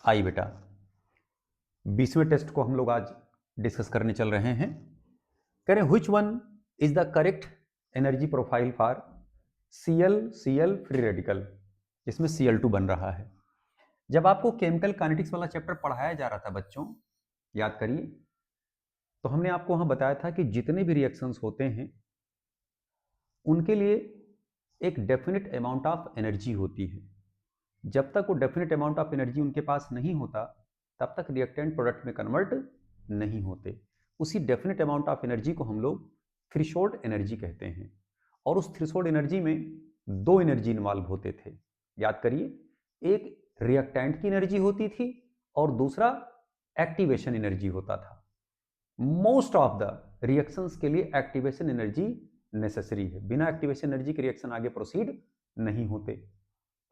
आई बेटा, 20वें टेस्ट को हम लोग आज डिस्कस करने चल रहे हैं। कह रहे हैं which one is the correct energy profile for Cl free radical, जिसमें Cl2 बन रहा है। जब आपको केमिकल काइनेटिक्स वाला चैप्टर पढ़ाया जा रहा था बच्चों, याद करिए, तो हमने आपको वहां बताया था कि जितने भी रिएक्शंस होते हैं उनके लिए एक डेफिनेट अमाउंट ऑफ एनर्जी होती है। जब तक वो डेफिनेट अमाउंट ऑफ एनर्जी उनके पास नहीं होता तब तक रिएक्टेंट प्रोडक्ट में कन्वर्ट नहीं होते। उसी डेफिनेट अमाउंट ऑफ एनर्जी को हम लोग थ्रेशोल्ड एनर्जी कहते हैं। और उस थ्रेशोल्ड एनर्जी में दो एनर्जी इन्वॉल्व होते थे, याद करिए, एक रिएक्टेंट की एनर्जी होती थी और दूसरा एक्टिवेशन एनर्जी होता था। मोस्ट ऑफ द रिएक्शंस के लिए एक्टिवेशन एनर्जी नेसेसरी है। बिना एक्टिवेशन एनर्जी के रिएक्शन आगे प्रोसीड नहीं होते।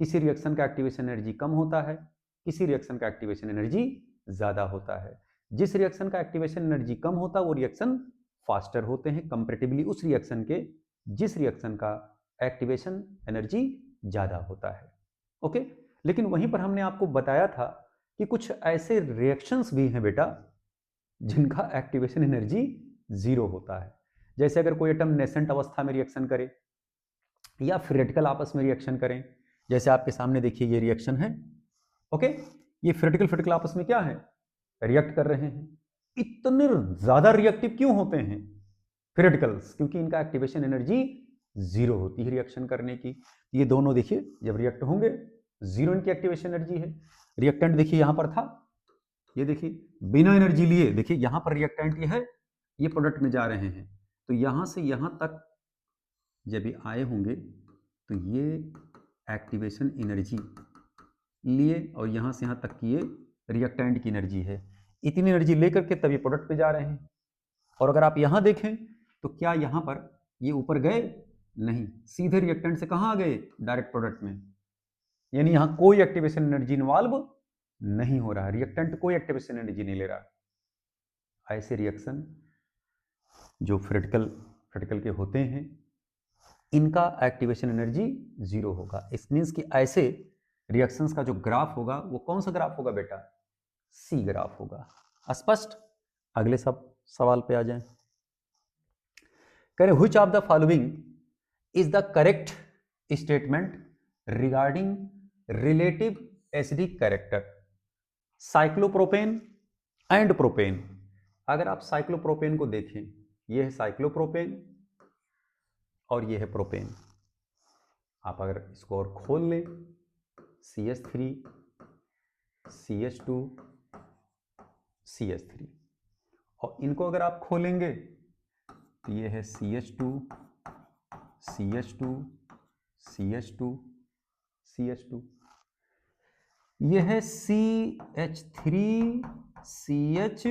किसी रिएक्शन का एक्टिवेशन एनर्जी कम होता है, किसी रिएक्शन का एक्टिवेशन एनर्जी ज्यादा होता है। जिस रिएक्शन का एक्टिवेशन एनर्जी कम होता है वो रिएक्शन फास्टर होते हैं कंपैरेटिवली उस रिएक्शन के जिस रिएक्शन का एक्टिवेशन एनर्जी ज्यादा होता है। ओके, लेकिन वहीं पर हमने आपको बताया था कि कुछ ऐसे रिएक्शंस भी हैं बेटा जिनका एक्टिवेशन एनर्जी जीरो होता है। जैसे अगर कोई एटम नेसेंट अवस्था में रिएक्शन करे या फिर रेडिकल आपस में रिएक्शन करें, जैसे आपके सामने देखिए ये रिएक्शन है। ओके, ये फ्रेटिकल आपस में क्या है, रिएक्ट कर रहे हैं। इतने ज्यादा रिएक्टिव क्यों होते हैं फ्रेटिकल्स? क्योंकि इनका एक्टिवेशन एनर्जी जीरो होती है रिएक्शन करने की। ये दोनों देखिए जब रिएक्ट होंगे जीरो इनकी एक्टिवेशन एनर्जी है। रिएक्टेंट देखिए यहां पर था, ये देखिए बिना एनर्जी लिए, देखिए यहां पर रिएक्टेंट ये है, ये प्रोडक्ट में जा रहे हैं, तो यहां से यहां तक जब ये आए होंगे तो ये एक्टिवेशन एनर्जी लिए और यहां से यहां तक की ये रिएक्टेंट की एनर्जी है। इतनी एनर्जी लेकर के तब ये प्रोडक्ट पे जा रहे हैं। और अगर आप यहां देखें तो क्या यहां पर ये ऊपर गए? नहीं, सीधे रिएक्टेंट से कहां आ गए? डायरेक्ट प्रोडक्ट में। यानी यहां कोई एक्टिवेशन एनर्जी इन्वॉल्व नहीं हो रहा है, रिएक्टेंट कोई एक्टिवेशन एनर्जी नहीं ले रहा। ऐसे रिएक्शन जो फ्रेटिकल के होते हैं इनका एक्टिवेशन एनर्जी जीरो होगा। इस मींस कि ऐसे रिएक्शंस का जो ग्राफ होगा वो कौन सा ग्राफ होगा बेटा? सी ग्राफ होगा। स्पष्ट? अगले सब सवाल पे आ जाएं। कह रहे which of the following is the correct statement regarding relative acidic character cyclopropane and propane. अगर आप साइक्लोप्रोपेन को देखें, यह है साइक्लोप्रोपेन और यह है प्रोपेन। आप अगर इसको और खोल लें, CH3 CH2 CH3, और इनको अगर आप खोलेंगे तो ये है CH2 CH2 CH2 CH2, ये है CH3 CH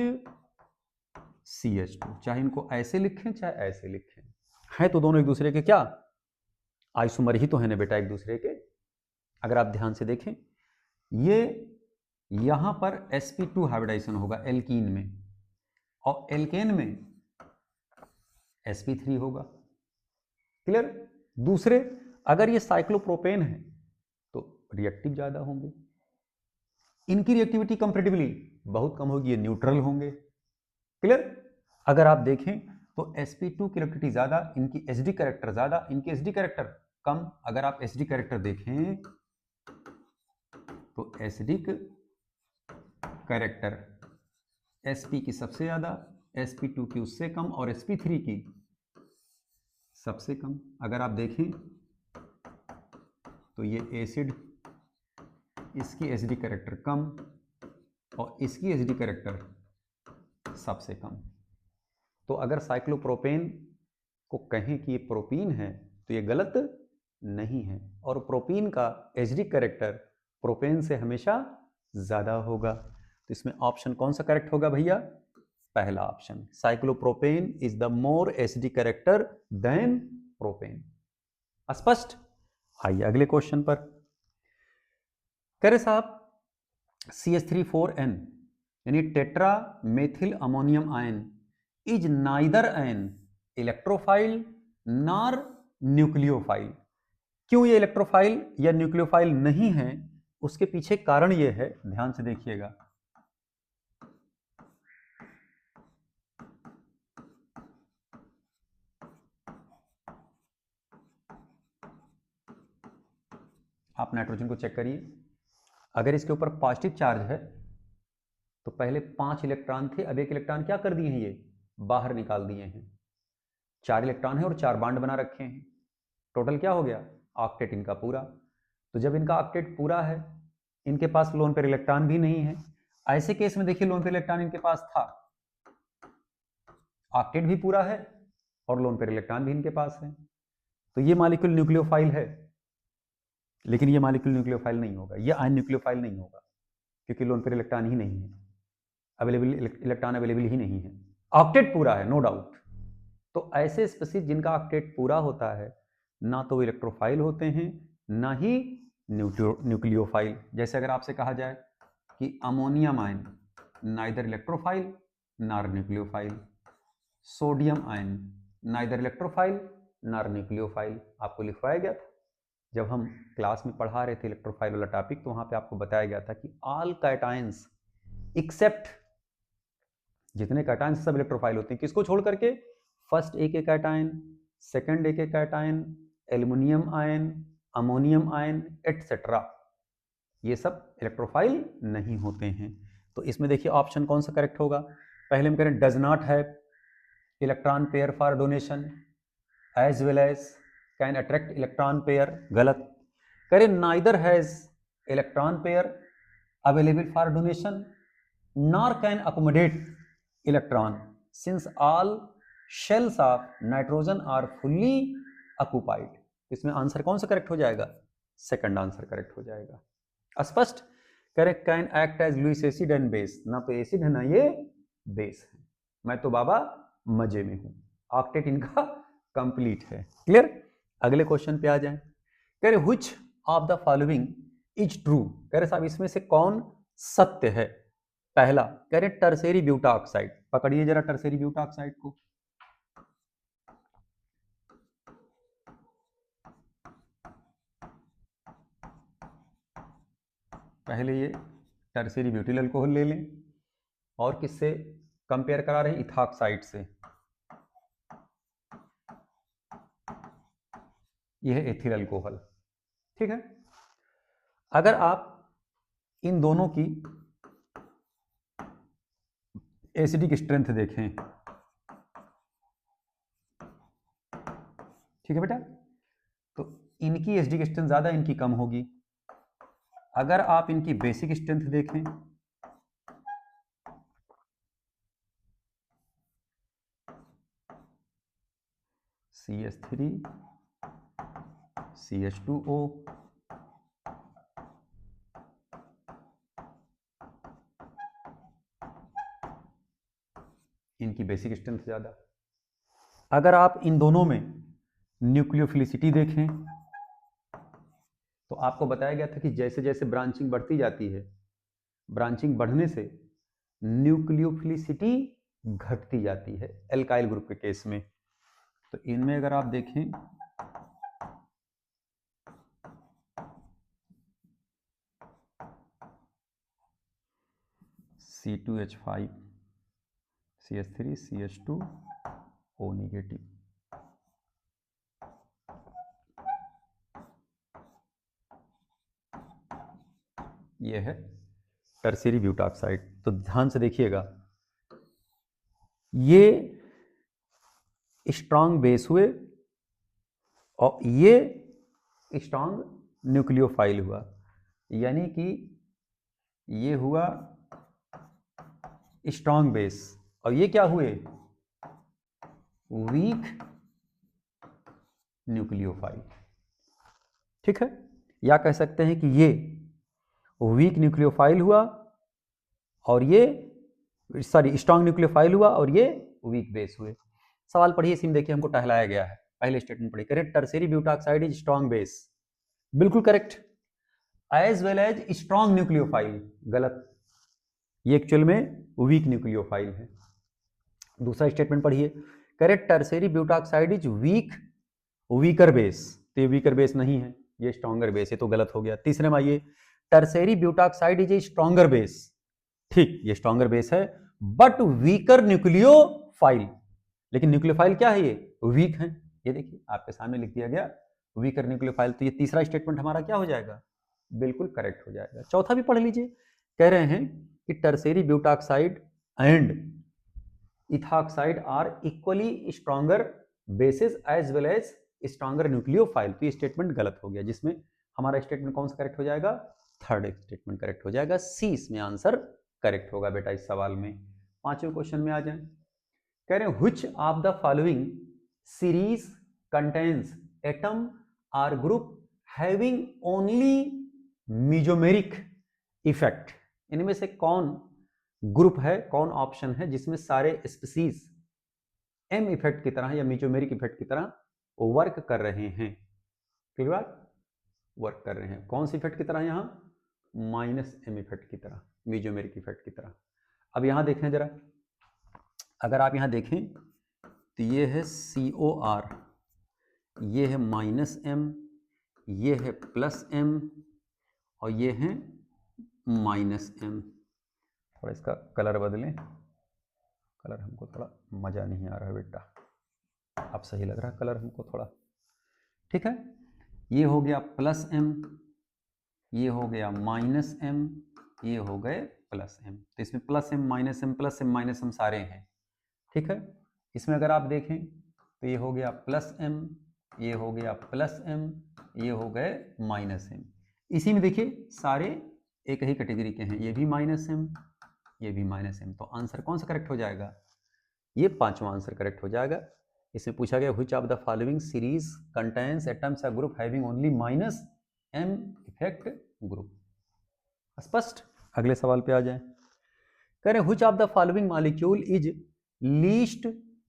CH2। चाहे इनको ऐसे लिखें चाहे ऐसे लिखें, है तो दोनों एक दूसरे के क्या आइसोमर ही तो है ना बेटा एक दूसरे के। अगर आप ध्यान से देखें, ये यहां पर sp2 हाइब्रिडाइजेशन होगा एल्कीन में और एल्केन में sp3 होगा। क्लियर? दूसरे अगर ये साइक्लोप्रोपेन है तो रिएक्टिव ज्यादा होंगे, इनकी रिएक्टिविटी कंपैरेटिवली बहुत कम होगी, ये न्यूट्रल होंगे। क्लियर? अगर आप देखें तो sp2 की रिएक्टिविटी ज्यादा, इनकी एसडी कैरेक्टर ज्यादा, इनकी एसडी कैरेक्टर कम। अगर आप एसडी कैरेक्टर देखें तो एसिडिक कैरेक्टर sp की सबसे ज्यादा, sp2 की उससे कम और sp3 की सबसे कम। अगर आप देखें तो ये एसिड, इसकी एसडी कैरेक्टर कम और इसकी एसडी कैरेक्टर सबसे कम। तो अगर साइक्लोप्रोपेन को कहें कि ये प्रोपीन है तो ये गलत नहीं है, और प्रोपीन का एसडी कैरेक्टर प्रोपेन से हमेशा ज्यादा होगा। तो इसमें ऑप्शन कौन सा करेक्ट होगा भैया? पहला option, cyclopropane is the more SD character than propane. स्पष्ट? आइए अगले क्वेश्चन पर। कह रहे साहब CH3 4N यानी tetra methyl ammonium ion is neither an electrophile nor nucleophile. क्यों ये इलेक्ट्रोफाइल या न्यूक्लियोफाइल नहीं है उसके पीछे कारण ये है, ध्यान से देखिएगा, आप नाइट्रोजन को चेक करिए, अगर इसके ऊपर पॉजिटिव चार्ज है तो पहले 5 इलेक्ट्रॉन थे, अब 1 इलेक्ट्रॉन क्या कर दिए हैं, ये बाहर निकाल दिए हैं। 4 इलेक्ट्रॉन है और 4 बॉन्ड बना रखे हैं, टोटल क्या हो गया, ऑक्टेट इनका पूरा। तो जब इनका ऑक्टेट पूरा है, इनके पास लोन पेयर इलेक्ट्रॉन भी नहीं है, ऐसे केस में देखिए लोन पेयर इलेक्ट्रॉन इनके पास था, ऑक्टेट भी पूरा है और लोन पेयर इलेक्ट्रॉन भी इनके पास है, तो ये मॉलिक्यूल न्यूक्लियोफाइल है। लेकिन ये मॉलिक्यूल न्यूक्लियोफाइल नहीं होगा, ये आयन न्यूक्लियोफाइल नहीं होगा, क्योंकि लोन पेयर इलेक्ट्रॉन ही नहीं है, अवेलेबल इलेक्ट्रॉन अवेलेबल ही नहीं है, ऑक्टेट पूरा है नो डाउट। तो ऐसे स्पीसीज जिनका ऑक्टेट पूरा होता है, ना तो वो इलेक्ट्रोफाइल होते हैं, ना ही न्यूक्लियोफाइल। जैसे अगर आपसे कहा जाए कि अमोनियम आयन नाइदर इलेक्ट्रोफाइल नार nucleophile, sodium ion neither electrophile नार न्यूक्लियोफाइल, आपको लिखवाया गया था जब हम क्लास में पढ़ा रहे थे इलेक्ट्रोफाइल वाला टॉपिक, तो वहां पे आपको बताया गया था कि ऑल कैटायंस एक्सेप्ट, जितने कैटायंस सब इलेक्ट्रोफाइल होते हैं, किसको छोड़ करके, फर्स्ट एक कैटायन, सेकंड एक cation, aluminium ion, ammonium ion etcetera, ये सब इलेक्ट्रोफाइल नहीं होते हैं। तो इसमें देखिए ऑप्शन कौन सा करेक्ट होगा, पहले हम करें does not have electron pair for donation as well as can attract electron pair, गलत। करें neither has electron pair available for donation nor can accommodate electron since all shells of nitrogen are fully occupied. इसमें answer कौन सा correct हो जाएगा, second answer correct हो जाएगा। स्पष्ट, correct, can act as Lewis acid and base, ना तो एसिड है ना ये बेस है, मैं तो बाबा मजे में हूं, ऑक्टेट इनका कंप्लीट है। क्लियर, अगले क्वेश्चन पे आ जाएं। कह रहे which of the following is true, कह रहे साहब इसमें से कौन सत्य है। पहला कह रहे टर्सेरी ब्यूटा ऑक्साइड, पकड़िए जरा टर्सेरी ब्यूटा ऑक्साइड को, पहले ये टर्सेरी ब्यूटिल अल्कोहल ले लें, और किससे कंपेयर करा रहे हैं, इथॉक्साइड से, यह है एथिल अल्कोहल। ठीक है, अगर आप इन दोनों की एसिडिक स्ट्रेंथ देखें, ठीक है बेटा, तो इनकी एसिडिक स्ट्रेंथ ज्यादा, इनकी कम होगी। अगर आप इनकी बेसिक स्ट्रेंथ देखें, CH3 CH2O, इनकी बेसिक स्ट्रेंथ ज्यादा। अगर आप इन दोनों में न्यूक्लियोफिलिसिटी देखें, तो आपको बताया गया था कि जैसे जैसे ब्रांचिंग बढ़ती जाती है, ब्रांचिंग बढ़ने से न्यूक्लियोफिलिसिटी घटती जाती है एल्काइल ग्रुप के केस में। तो इनमें अगर आप देखें, C2H5 CH3 CH2O नेगेटिव, ये है टर्शियरी ब्यूटाक्साइड। तो ध्यान से देखिएगा, ये स्ट्रांग बेस हुए और ये स्ट्रांग न्यूक्लियोफाइल हुआ, यानी कि ये हुआ स्ट्रांग बेस और ये क्या हुए, वीक न्यूक्लियोफाइल। ठीक है, या कह सकते हैं कि ये वीक न्यूक्लियोफाइल हुआ और ये स्ट्रांग न्यूक्लियोफाइल हुआ और ये वीक बेस हुए। सवाल पढ़िए, इसी में देखिए हमको टहलाया गया है। पहले स्टेटमेंट पढ़िए, correct, tertiary butoxide is strong base, बिल्कुल correct, as well as strong nucleophile, गलत, ये एक्चुअल में वीक न्यूक्लियोफाइल है। दूसरा स्टेटमेंट पढ़िए, correct, tertiary butoxide is weaker base, तो ये वीकर बेस नहीं है, ये स्ट्रॉन्गर बेस है, तो गलत हो गया। तीसरे में आइए, tertiary butoxide is a stronger base, ठीक, ये स्ट्रॉन्गर बेस है, बट वीकर न्यूक्लियोफाइल, लेकिन न्यूक्लियोफाइल क्या है, ये वीक है। ये देखिए आपके सामने लिख दिया गया वीकर न्यूक्लियोफाइल, तो ये तीसरा स्टेटमेंट हमारा क्या हो जाएगा, बिल्कुल करेक्ट हो जाएगा। चौथा भी पढ़ लीजिए, कह रहे हैं कि tertiary butoxide and ethoxide are equally stronger bases as well as stronger nucleophile, तो ये स्टेटमेंट गलत हो गया, जिसमें हमारा स्टेटमेंट कौन सा करेक्ट हो जाएगा, थर्ड स्टेटमेंट करेक्ट हो जाएगा, सी इसमें आंसर करेक्ट होगा बेटा इस सवाल में। पांचवें क्वेश्चन में आ जाए, कह रहे हैं which of the following series contains atom or group having only mesomeric effect, इनमें से कौन ग्रुप है, कौन ऑप्शन है जिसमें सारे स्पीसीज एम इफेक्ट की तरह या मेसोमेरिक इफेक्ट की तरह वर्क कर रहे हैं, क्लियर, वर्क कर रहे हैं, कौन सी इफेक्ट की तरह, यहां माइनस एम इफेक्ट की तरह, मेसोमेरिक इफेक्ट की तरह। अब यहां देखें जरा, अगर आप यहां देखें तो ये है COR, ये है माइनस एम, ये है प्लस एम, और ये है माइनस एम। थोड़ा इसका कलर बदलें, कलर हमको थोड़ा मज़ा नहीं आ रहा है बेटा, अब सही लग रहा है कलर हमको थोड़ा, ठीक है। ये हो गया प्लस एम, ये हो गया माइनस एम, ये हो गए प्लस एम, तो इसमें plus M minus M plus M minus M सारे हैं, ठीक है। इसमें अगर आप देखें तो ये हो गया प्लस एम, ये हो गया प्लस एम, ये हो गए माइनस एम। इसी में देखिए सारे एक ही कैटेगरी के हैं, ये भी माइनस एम, ये भी माइनस एम, तो आंसर कौन सा करेक्ट हो जाएगा, ये पांचवा आंसर करेक्ट हो जाएगा। इसमें पूछा गया which of the following series contains atoms a group having only minus M effect group, स्पष्ट। अगले सवाल पे आ जाए, कह रहे हैं which of the following molecule is least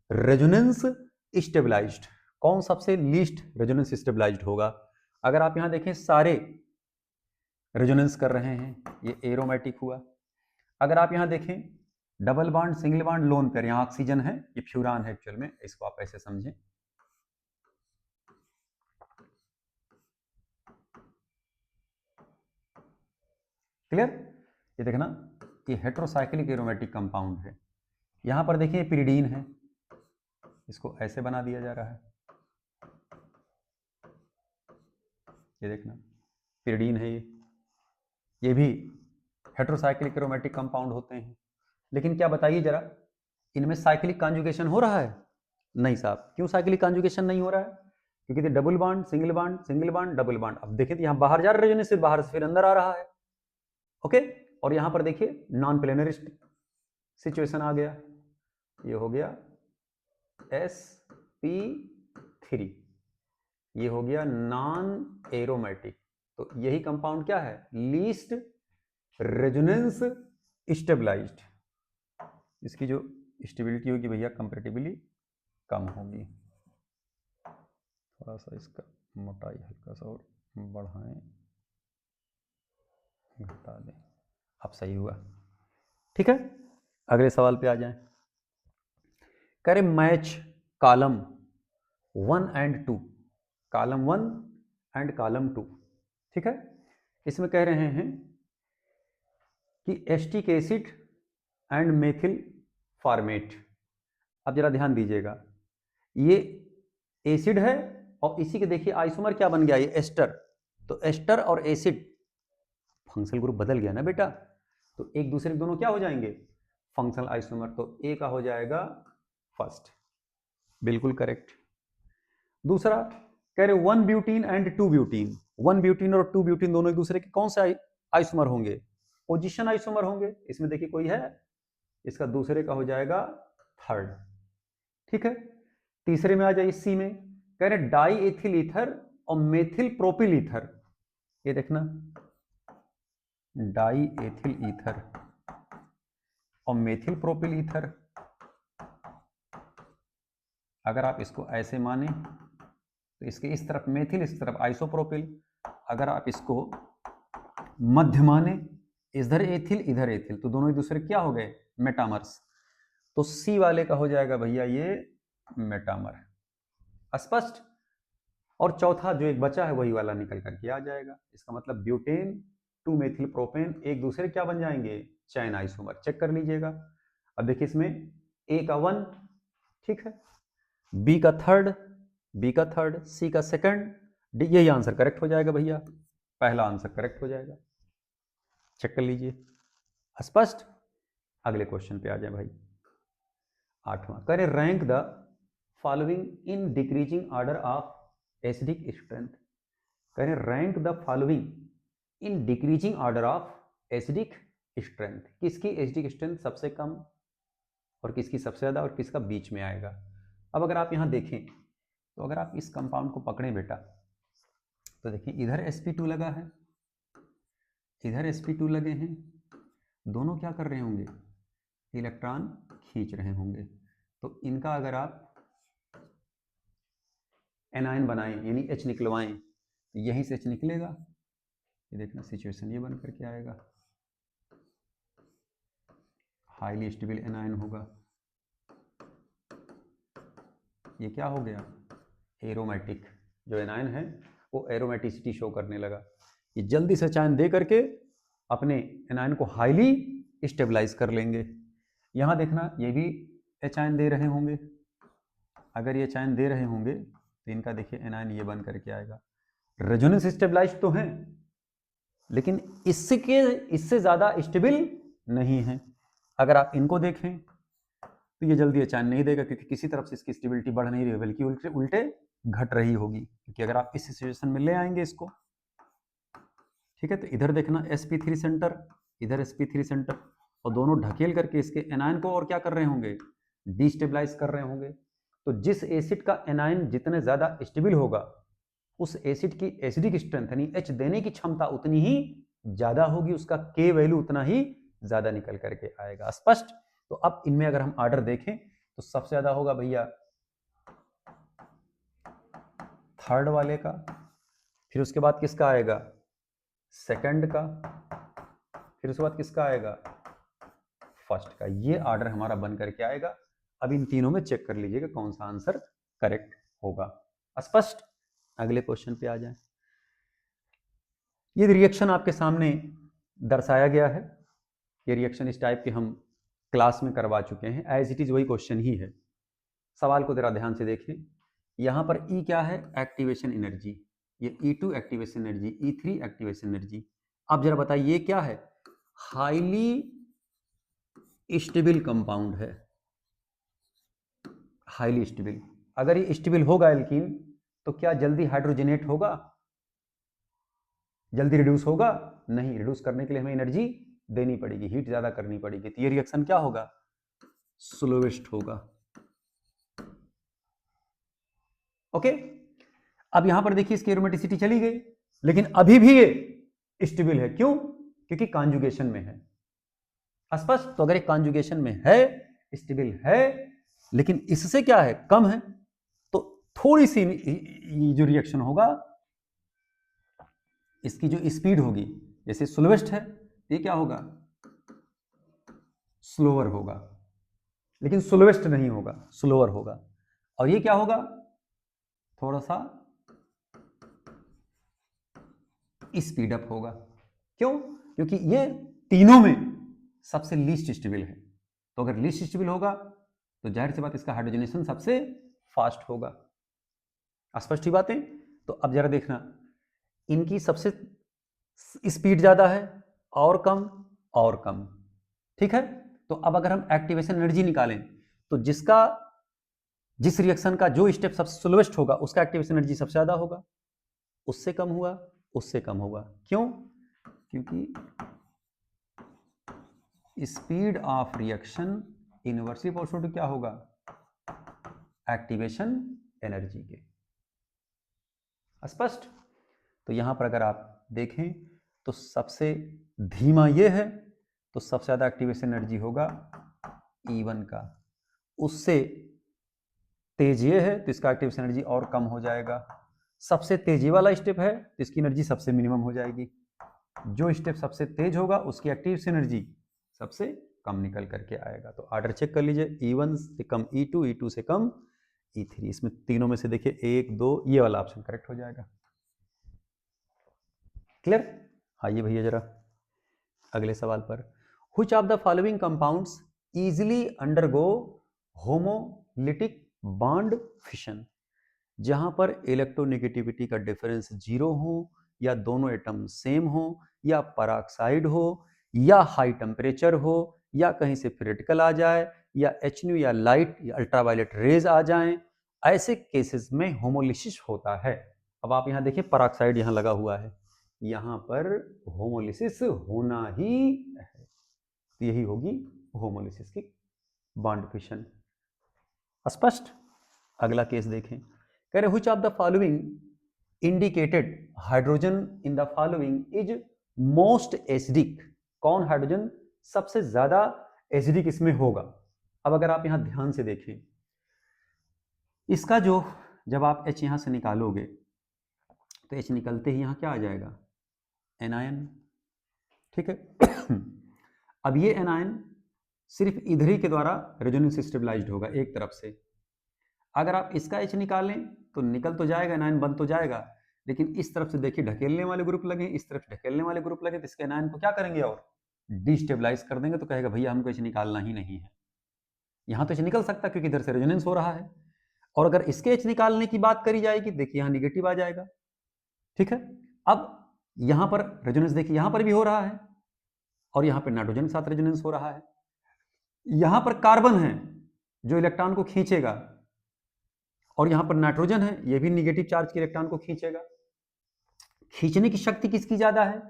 resonance stabilised, कौन सबसे लीस्ट रेजोनेंस स्टेबलाइज्ड होगा। अगर आप यहां देखें सारे रेजोनेंस कर रहे हैं, ये एरोमेटिक हुआ। अगर आप यहां देखें double bond single bond lone pair, यहां ऑक्सीजन है, ये फ्यूरान है एक्चुअल में, इसको आप ऐसे समझें, क्लियर। ये देखना ये हेट्रोसाइक्लिक एरोमेटिक कंपाउंड है, यहां पर देखिए पिरिडीन है, इसको ऐसे बना दिया जा रहा है, ये देखना पिरिडीन है, ये भी हेट्रोसाइक्लिक एरोमेटिक कंपाउंड होते हैं। लेकिन क्या बताइए जरा, इनमें साइक्लिक कॉन्जुगेशन हो रहा है, नहीं साहब, क्यों साइक्लिक कॉन्जुगेशन नहीं हो रहा है, क्योंकि double bond single bond single bond double bond. अब देखिए तो यहाँ बाहर जा रहा है, बाहर से फिर अंदर आ रहा है, ओके। और यहाँ पर देखिए नॉन प्लेनरिस्ट सिचुएशन आ गया, ये हो गया sp3, ये हो गया नॉन एरोमेटिक, तो यही कंपाउंड क्या है, लीस्ट रेजोनेंस स्टेबलाइज्ड, इसकी जो स्टेबिलिटी होगी भैया कंपैरेटिवली कम होगी। थोड़ा सा इसका मोटाई हल्का सा और बढ़ाएं, घटा दें, अब सही हुआ, ठीक है। अगले सवाल पे आ जाएं, करें match column 1 and 2, column 1 and column 2, ठीक है। इसमें कह रहे हैं कि acetic acid and methyl format. अब जरा ध्यान दीजिएगा, ये एसिड है और इसी के देखिए आइसोमर क्या बन गया, ये एस्टर, तो एस्टर और एसिड फंक्शनल ग्रुप बदल गया ना बेटा, तो एक दूसरे के दोनों क्या हो जाएंगे, फंक्शनल आइसोमर, तो ए का हो जाएगा फर्स्ट, बिल्कुल करेक्ट। दूसरा कह रहे 1 ब्यूटीन एंड 2 ब्यूटीन, 1 ब्यूटीन और 2 ब्यूटीन दोनों एक दूसरे के कौन से आइसोमर होंगे, पोजीशन आइसोमर होंगे। इसमें देखिए कोई है, इसका दूसरे का हो जाएगा थर्ड, ठीक है। तीसरे में आ जाइए सी में, कह रहे डाई एथिल ईथर और मेथिल प्रोपिल ईथर, ये देखना डाई एथिल ईथर और मेथिल प्रोपिल ईथर, अगर आप इसको ऐसे माने तो इसके इस तरफ मेथिल इस तरफ आइसोप्रोपिल, अगर आप इसको मध्य माने इधर एथिल इधर एथिल, तो दोनों एक दूसरे क्या हो गए, मेटामर्स, तो सी वाले का हो जाएगा भैया ये मेटामर, स्पष्ट। और चौथा जो एक बचा है वही वाला निकल करके आ जाएगा, इसका मतलब ब्यूटेन 2 मेथिल प्रोपेन एक दूसरे क्या बन जाएंगे, चैन आइसोमर। चेक कर लीजिएगा। अब देखिए इसमें ए का 1, ठीक है, बी का थर्ड, सी का सेकंड, डी, यही आंसर करेक्ट हो जाएगा भैया, पहला आंसर करेक्ट हो जाएगा। चेक कर लीजिए, स्पष्ट। अगले क्वेश्चन पे आ जाए भाई, 8वां। करें rank the following in decreasing order of acidic strength. करें rank the following in decreasing order of acidic strength. किसकी एसिडिक स्ट्रेंथ सबसे कम और किसकी सबसे ज़्यादा और किसका बीच में आएगा। अब अगर आप यहाँ देखें तो अगर आप इस कंपाउंड को पकड़ें बेटा तो देखिए इधर sp2 लगा है, इधर sp2 लगे हैं, दोनों क्या कर रहे होंगे, इलेक्ट्रॉन खींच रहे होंगे। तो इनका अगर आप एनायन बनाएं यानी H निकलवाएं तो यहीं से H निकलेगा। ये देखना सिचुएशन ये बन करके आएगा, हाईली स्टेबल एनायन होगा। ये क्या हो गया, एरोमेटिक। जो एनायन है वो एरोमेटिसिटी शो करने लगा। ये जल्दी से चायन दे करके अपने एनायन को हाईली स्टेबलाइज कर लेंगे। यहाँ देखना ये भी एच आयन दे रहे होंगे। अगर ये चायन दे रहे होंगे तो इनका देखिए एनायन ये बन करके आएगा। रेजोनेंस स्टेबलाइज तो हैं लेकिन इससे ज़्यादा स्टेबल नहीं है। अगर आप इनको देखें तो ये जल्दी अचायन नहीं देगा क्योंकि किसी तरफ से इसकी स्टेबिलिटी बढ़ नहीं रही है बल्कि उल्टे घट रही होगी। क्योंकि अगर आप इस सिचुएशन में ले आएंगे इसको, ठीक है, तो इधर देखना sp3 सेंटर, इधर sp3 सेंटर, और दोनों ढकेल करके इसके एनायन को और क्या कर रहे होंगे, डिस्टेबलाइज कर रहे होंगे। तो जिस एसिड का एनायन जितने ज़्यादा स्टेबल होगा उस एसिड की एसिडिक स्ट्रेंथ यानी H देने की क्षमता उतनी ही ज़्यादा होगी, उसका K वैल्यू उतना ही ज़्यादा निकल करके आएगा। स्पष्ट। तो अब इनमें अगर हम ऑर्डर देखें तो सबसे ज़्यादा होगा भैया थर्ड वाले का, फिर उसके बाद किसका आएगा, सेकंड का, फिर उसके बाद किसका आएगा, फर्स्ट का। ये ऑर्डर हमारा बन करके आएगा। अब इन तीनों में चेक कर लीजिएगा कौन सा आंसर करेक्ट होगा। स्पष्ट। अगले क्वेश्चन पे आ जाए। ये रिएक्शन आपके सामने दर्शाया गया है। ये रिएक्शन इस टाइप के हम क्लास में करवा चुके हैं, एज इट इज वही क्वेश्चन ही है। सवाल को जरा ध्यान से देखें। यहाँ पर E क्या है, एक्टिवेशन एनर्जी, ये E2 activation energy, E3 activation energy. अब जरा बताइए ये क्या है, हाईली स्टेबल कंपाउंड है, हाईली स्टेबल। अगर ये स्टेबल होगा एल्कीन तो क्या जल्दी हाइड्रोजनेट होगा, जल्दी रिड्यूस होगा नहीं। रिड्यूस करने के लिए हमें एनर्जी देनी पड़ेगी, हीट ज्यादा करनी पड़ेगी। तो ये रिएक्शन क्या होगा, स्लोवेस्ट होगा। ओके। अब यहां पर देखिए इसकी एरोमेटिसिटी चली गई लेकिन अभी भी ये स्टेबल है। क्यों, क्योंकि कॉन्जुगेशन में है। स्पष्ट। तो अगर एक कॉन्जुगेशन में है, स्टेबल है, लेकिन इससे क्या है, कम है, तो थोड़ी सी जो रिएक्शन होगा इसकी जो स्पीड होगी, जैसे स्लोवेस्ट है ये क्या होगा, स्लोअर होगा, लेकिन स्लोवेस्ट नहीं होगा, स्लोअर होगा। और ये क्या होगा, थोड़ा सा स्पीड अप होगा। क्यों, क्योंकि ये तीनों में सबसे लीस्ट स्टेबल है। तो अगर लीस्ट स्टेबल होगा तो जाहिर सी बात इसका हाइड्रोजनेशन सबसे फास्ट होगा। स्पष्ट ही बातें। तो अब जरा देखना, इनकी सबसे स्पीड ज्यादा है और कम और कम, ठीक है। तो अब अगर हम एक्टिवेशन एनर्जी निकालें तो जिस रिएक्शन का जो स्टेप सबसे स्लोवेस्ट होगा उसका एक्टिवेशन एनर्जी सबसे ज्यादा होगा, उससे कम हुआ उससे कम होगा। क्यों, क्योंकि speed of reaction inversely proportional to क्या होगा, एक्टिवेशन एनर्जी के। स्पष्ट। तो यहां पर अगर आप देखें तो सबसे धीमा ये है तो सबसे ज्यादा एक्टिवेशन एनर्जी होगा E1 का, उससे तेज ये है तो इसका एक्टिवेशन एनर्जी और कम हो जाएगा। सबसे तेजी वाला स्टेप है तो इसकी एनर्जी सबसे मिनिमम हो जाएगी। जो स्टेप सबसे तेज होगा उसकी एक्टिवेशन एनर्जी सबसे कम निकल करके आएगा। तो ऑर्डर चेक कर लीजिए, E1 से कम E2, E2 से कम E3। इसमें तीनों में से देखिए 1, 2, ये वाला ऑप्शन करेक्ट हो जाएगा। क्लियर। आइए भैया जरा अगले सवाल पर। Which of the following compounds easily undergo homolytic bond fission? जहां पर इलेक्ट्रोनेगेटिविटी का डिफरेंस 0 हो, या दोनों एटम सेम हो, या पराक्साइड हो, या हाई टेम्परेचर हो, या कहीं से क्रिटिकल आ जाए, या एचन्यू या लाइट या अल्ट्रावायलेट रेज आ जाएं, ऐसे केसेस में होमोलिसिस होता है। अब आप यहां देखिए पराक्साइड यहां लगा हुआ है, यहां पर होमोलिसिस होना ही है, तो यही होगी होमोलिसिस की बॉन्ड फिशन। स्पष्ट। अगला केस देखें, कह रहे which of the following indicated hydrogen in the following is most acidic? कौन हाइड्रोजन सबसे ज्यादा एसिडिक इसमें होगा? अब अगर आप यहां ध्यान से देखें, इसका जो जब आप H यहां से निकालोगे तो H निकलते ही यहां क्या आ जाएगा? एनायन। ठीक है। अब ये एनायन सिर्फ इधर ही के द्वारा रेजोनेंस स्टेबलाइज्ड होगा एक तरफ से। अगर आप इसका H निकालें तो निकल तो जाएगा, एनायन बन तो जाएगा, लेकिन इस तरफ से देखिए ढकेलने वाले ग्रुप लगे, इस तरफ ढकेलने वाले ग्रुप लगे, तो इसके एनायन को क्या करेंगे और डिस्टेबलाइज कर देंगे, तो कहेगा भैया हमको H निकालना ही नहीं है। यहां तो H निकल सकता क्योंकि इधर से रेजोनेंस हो रहा है, और अगर इसके H निकालने की बात करी जाएगी, देखिए यहां निगेटिव आ जाएगा। ठीक है। अब यहां पर रेजोनेंस देखिए यहां पर भी हो रहा है, और यहां पर नाइट्रोजन के साथ रेजोनेंस हो रहा है। यहां पर कार्बन है जो इलेक्ट्रॉन को खींचेगा, और यहां पर नाइट्रोजन है, यह भी निगेटिव चार्ज के इलेक्ट्रॉन को खींचेगा। खींचने की शक्ति किसकी ज्यादा है?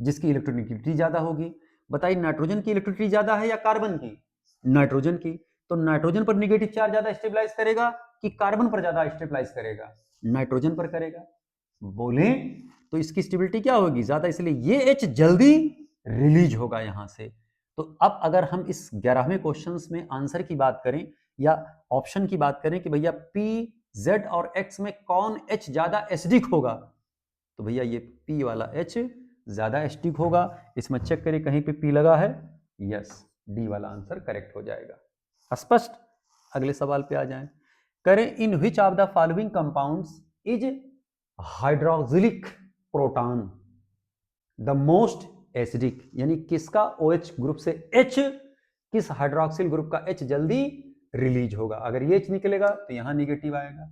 जिसकी इलेक्ट्रोनेगेटिविटी ज्यादा होगी। बताइए नाइट्रोजन की इलेक्ट्रिसिटी ज्यादा है या कार्बन की? नाइट्रोजन की। तो नाइट्रोजन पर निगेटिव चार्ज ज्यादा स्टेबलाइज करेगा कि कार्बन पर ज्यादा स्टेबलाइज करेगा? नाइट्रोजन पर करेगा। बोले तो इसकी स्टेबिलिटी क्या होगी? ज्यादा, इसलिए ये H जल्दी रिलीज होगा यहां से। तो अब अगर हम इस 11वें क्वेश्चन में आंसर की बात करें या ऑप्शन की बात करें कि भैया P, Z और X में कौन H ज्यादा एसिडिक होगा, तो भैया ये P वाला H ज्यादा एसिडिक होगा। इसमें चेक करिए कहीं पे P लगा है, यस, डी वाला आंसर करेक्ट हो जाएगा। स्पष्ट। अगले सवाल पे आ जाएं, करें in which of the following compounds is hydroxylic proton the most acidic? यानी किसका OH ग्रुप से H, किस हाइड्रोक्सिल ग्रुप का H जल्दी रिलीज होगा? अगर ये H निकलेगा तो यहां निगेटिव आएगा,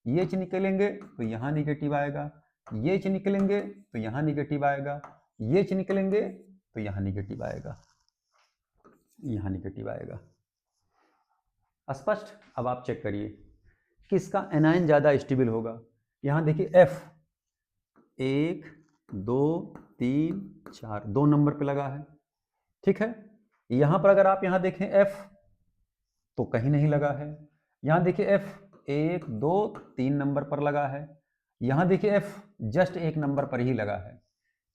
ये H निकलेंगे तो यहां निगेटिव आएगा, ये H निकलेंगे तो यहां निगेटिव आएगा, ये H निकलेंगे तो यहां निगेटिव आएगा, यहां निगेटिव आएगा। स्पष्ट। अब आप चेक करिए किसका एनायन ज्यादा स्टेबल होगा। यहां देखिए F 1 2 3 4 2 नंबर पे लगा है। ठीक है। यहां पर अगर आप यहां देखें F तो कहीं नहीं लगा है। यहां देखिए F 1 2 3 नंबर पर लगा है। यहां देखिए F जस्ट 1 नंबर पर ही लगा है।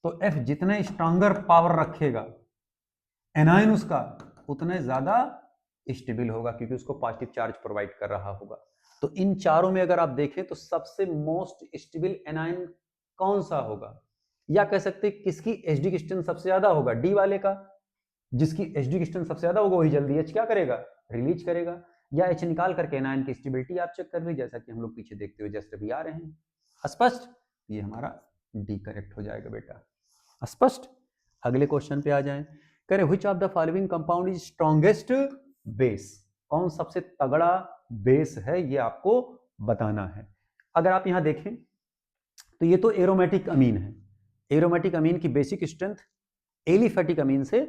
तो F जितने स्ट्रांगर पावर रखेगा एनायन उसका, उतने ज्यादा स्टेबल होगा क्योंकि उसको पॉजिटिव चार्ज प्रोवाइड कर रहा होगा। तो इन चारों में अगर आप देखें तो सबसे मोस्ट स्टेबल एनायन कौन सा होगा, या कह सकते किसकी एचडी डिस्टेंस सबसे ज्यादा होगा? डी वाले का। जिसकी एचडी डिस्टेंस सबसे ज्यादा होगा वही जल्दी H क्या करेगा? रिलीज करेगा। या H निकाल करके एनायन की स्टेबिलिटी आप चेक कर लीजिए, जैसा कि हम लोग पीछे देखते हुए जस्ट अभी आ रहे हैं। स्पष्ट। ये हमारा डी करेक्ट हो जाएगा बेटा। स्पष्ट। अगले क्वेश्चन पे आ जाएं, करें which of the following compound is strongest base? कौन सबसे तगड़ा बेस है ये आपको बताना है। अगर आप यहां देखें तो ये तो एरोमेटिक अमीन है। एरोमेटिक अमीन की बेसिक स्ट्रेंथ एलिफेटिक अमीन से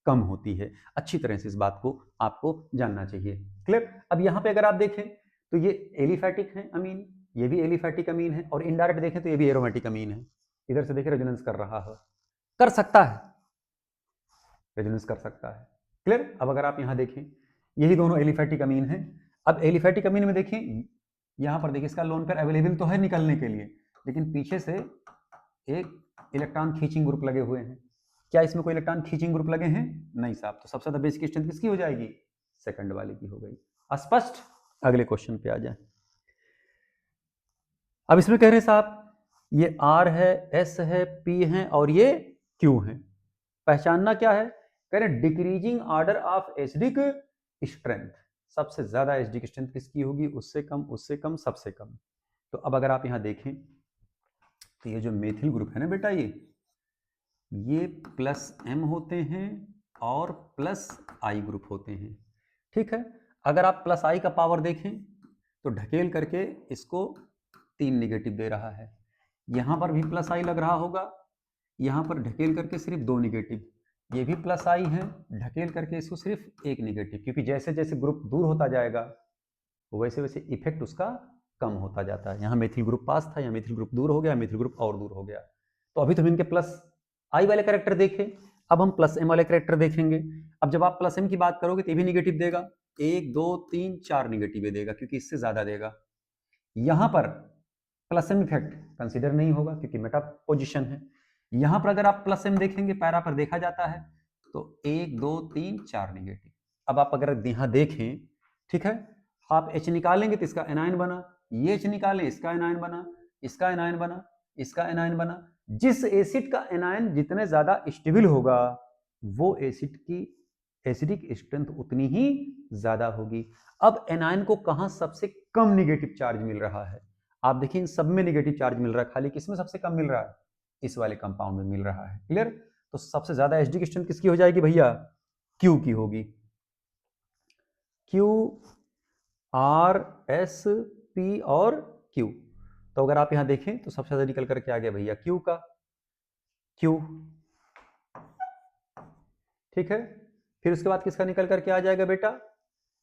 कम होती है। अच्छी तरह से इस बात को आपको जानना चाहिए। क्लियर। अब यहां पे अगर आप देखें तो ये एलिफेटिक है अमीन, ये भी एलिफेटिक अमीन है, और इनडायरेक्ट देखें तो ये भी एरोमेटिक अमीन है। इधर से देखिए रेजोनेंस कर रहा है, कर सकता है, रेजोनेंस कर सकता है। क्लियर। अब अगर आप यहां देखें यही दोनों एलिफेटिक अमीन हैं। अब एलिफेटिक अमीन में देखिए यहां पर देखिए इसका लोन पेयर अवेलेबल तो है निकलने के लिए, लेकिन पीछे से एक इलेक्ट्रॉन खींचिंग ग्रुप लगे हुए हैं। क्या इसमें कोई इलेक्ट्रॉन खींचिंग ग्रुप लगे हैं? नहीं साहब। तो सबसे ज्यादा बेसिक स्ट्रेंथ किसकी हो जाएगी? सेकंड वाले की हो गई। स्पष्ट। अगले क्वेश्चन पे आ जाए। अब इसमें कह रहे हैं साहब ये R है, S है, P है और ये Q है। पहचानना क्या है? कह रहे decreasing order of acidic strength. सबसे ज्यादा एसिडिक स्ट्रेंथ किसकी होगी? उससे कम, उससे कम, सबसे कम। तो अब अगर आप यहां देखें तो ये जो मेथिल ग्रुप है ना बेटा, ये प्लस m होते हैं और प्लस i ग्रुप होते हैं। ठीक है, अगर आप प्लस i का पावर देखें तो ढकेल करके इसको 3 नेगेटिव दे रहा है, यहाँ पर भी प्लस i लग रहा होगा, यहाँ पर ढकेल करके सिर्फ 2 नेगेटिव, ये भी प्लस i है, ढकेल करके इसको सिर्फ 1 नेगेटिव, क्योंकि जैसे जैसे ग्रुप दूर होता जाएगा वैसे वैसे इफेक्ट उसका कम होता जाता है। यहाँ मेथिल ग्रुप पास था, यहाँ मेथिल ग्रुप दूर हो गया, मेथिल ग्रुप और दूर हो गया। तो अभी तो हम इनके प्लस i वाले कैरेक्टर देखे, अब हम प्लस m वाले कैरेक्टर देखेंगे। अब जब आप प्लस m की बात करोगे तो ये भी निगेटिव देगा, 1 2 3 4 निगेटिव देगा, क्योंकि इससे ज्यादा देगा। यहाँ पर प्लस m इफेक्ट कंसिडर नहीं होगा क्योंकि मेटा पोजिशन है। यहाँ पर अगर आप प्लस m देखेंगे, पैरा पर देखा जाता है तो 1 2 3 4 निगेटिव। अब आप अगर यहाँ देखें, ठीक है, आप H निकालेंगे तो इसका एनायन बना, ये H निकालें इसका एनायन बना, इसका एनायन बना, इसका एनायन बना। जिस एसिड का एनायन जितने ज्यादा स्टेबल होगा वो एसिड की एसिडिक स्ट्रेंथ उतनी ही ज्यादा होगी। अब एनायन को कहां सबसे कम निगेटिव चार्ज मिल रहा है? आप देखिए इन सब में निगेटिव चार्ज मिल रहा है, खाली किसमें सबसे कम मिल रहा है? इस वाले कंपाउंड में मिल रहा है। क्लियर? तो सबसे ज्यादा एसिडिक स्ट्रेंथ किसकी हो जाएगी भैया? क्यू की होगी। क्यू, आर, एस, पी और क्यू। तो अगर आप यहां देखें तो सबसे ज्यादा निकल करके आ गया भैया क्यू का, क्यू। ठीक है, फिर उसके बाद किसका निकल करके आ जाएगा बेटा?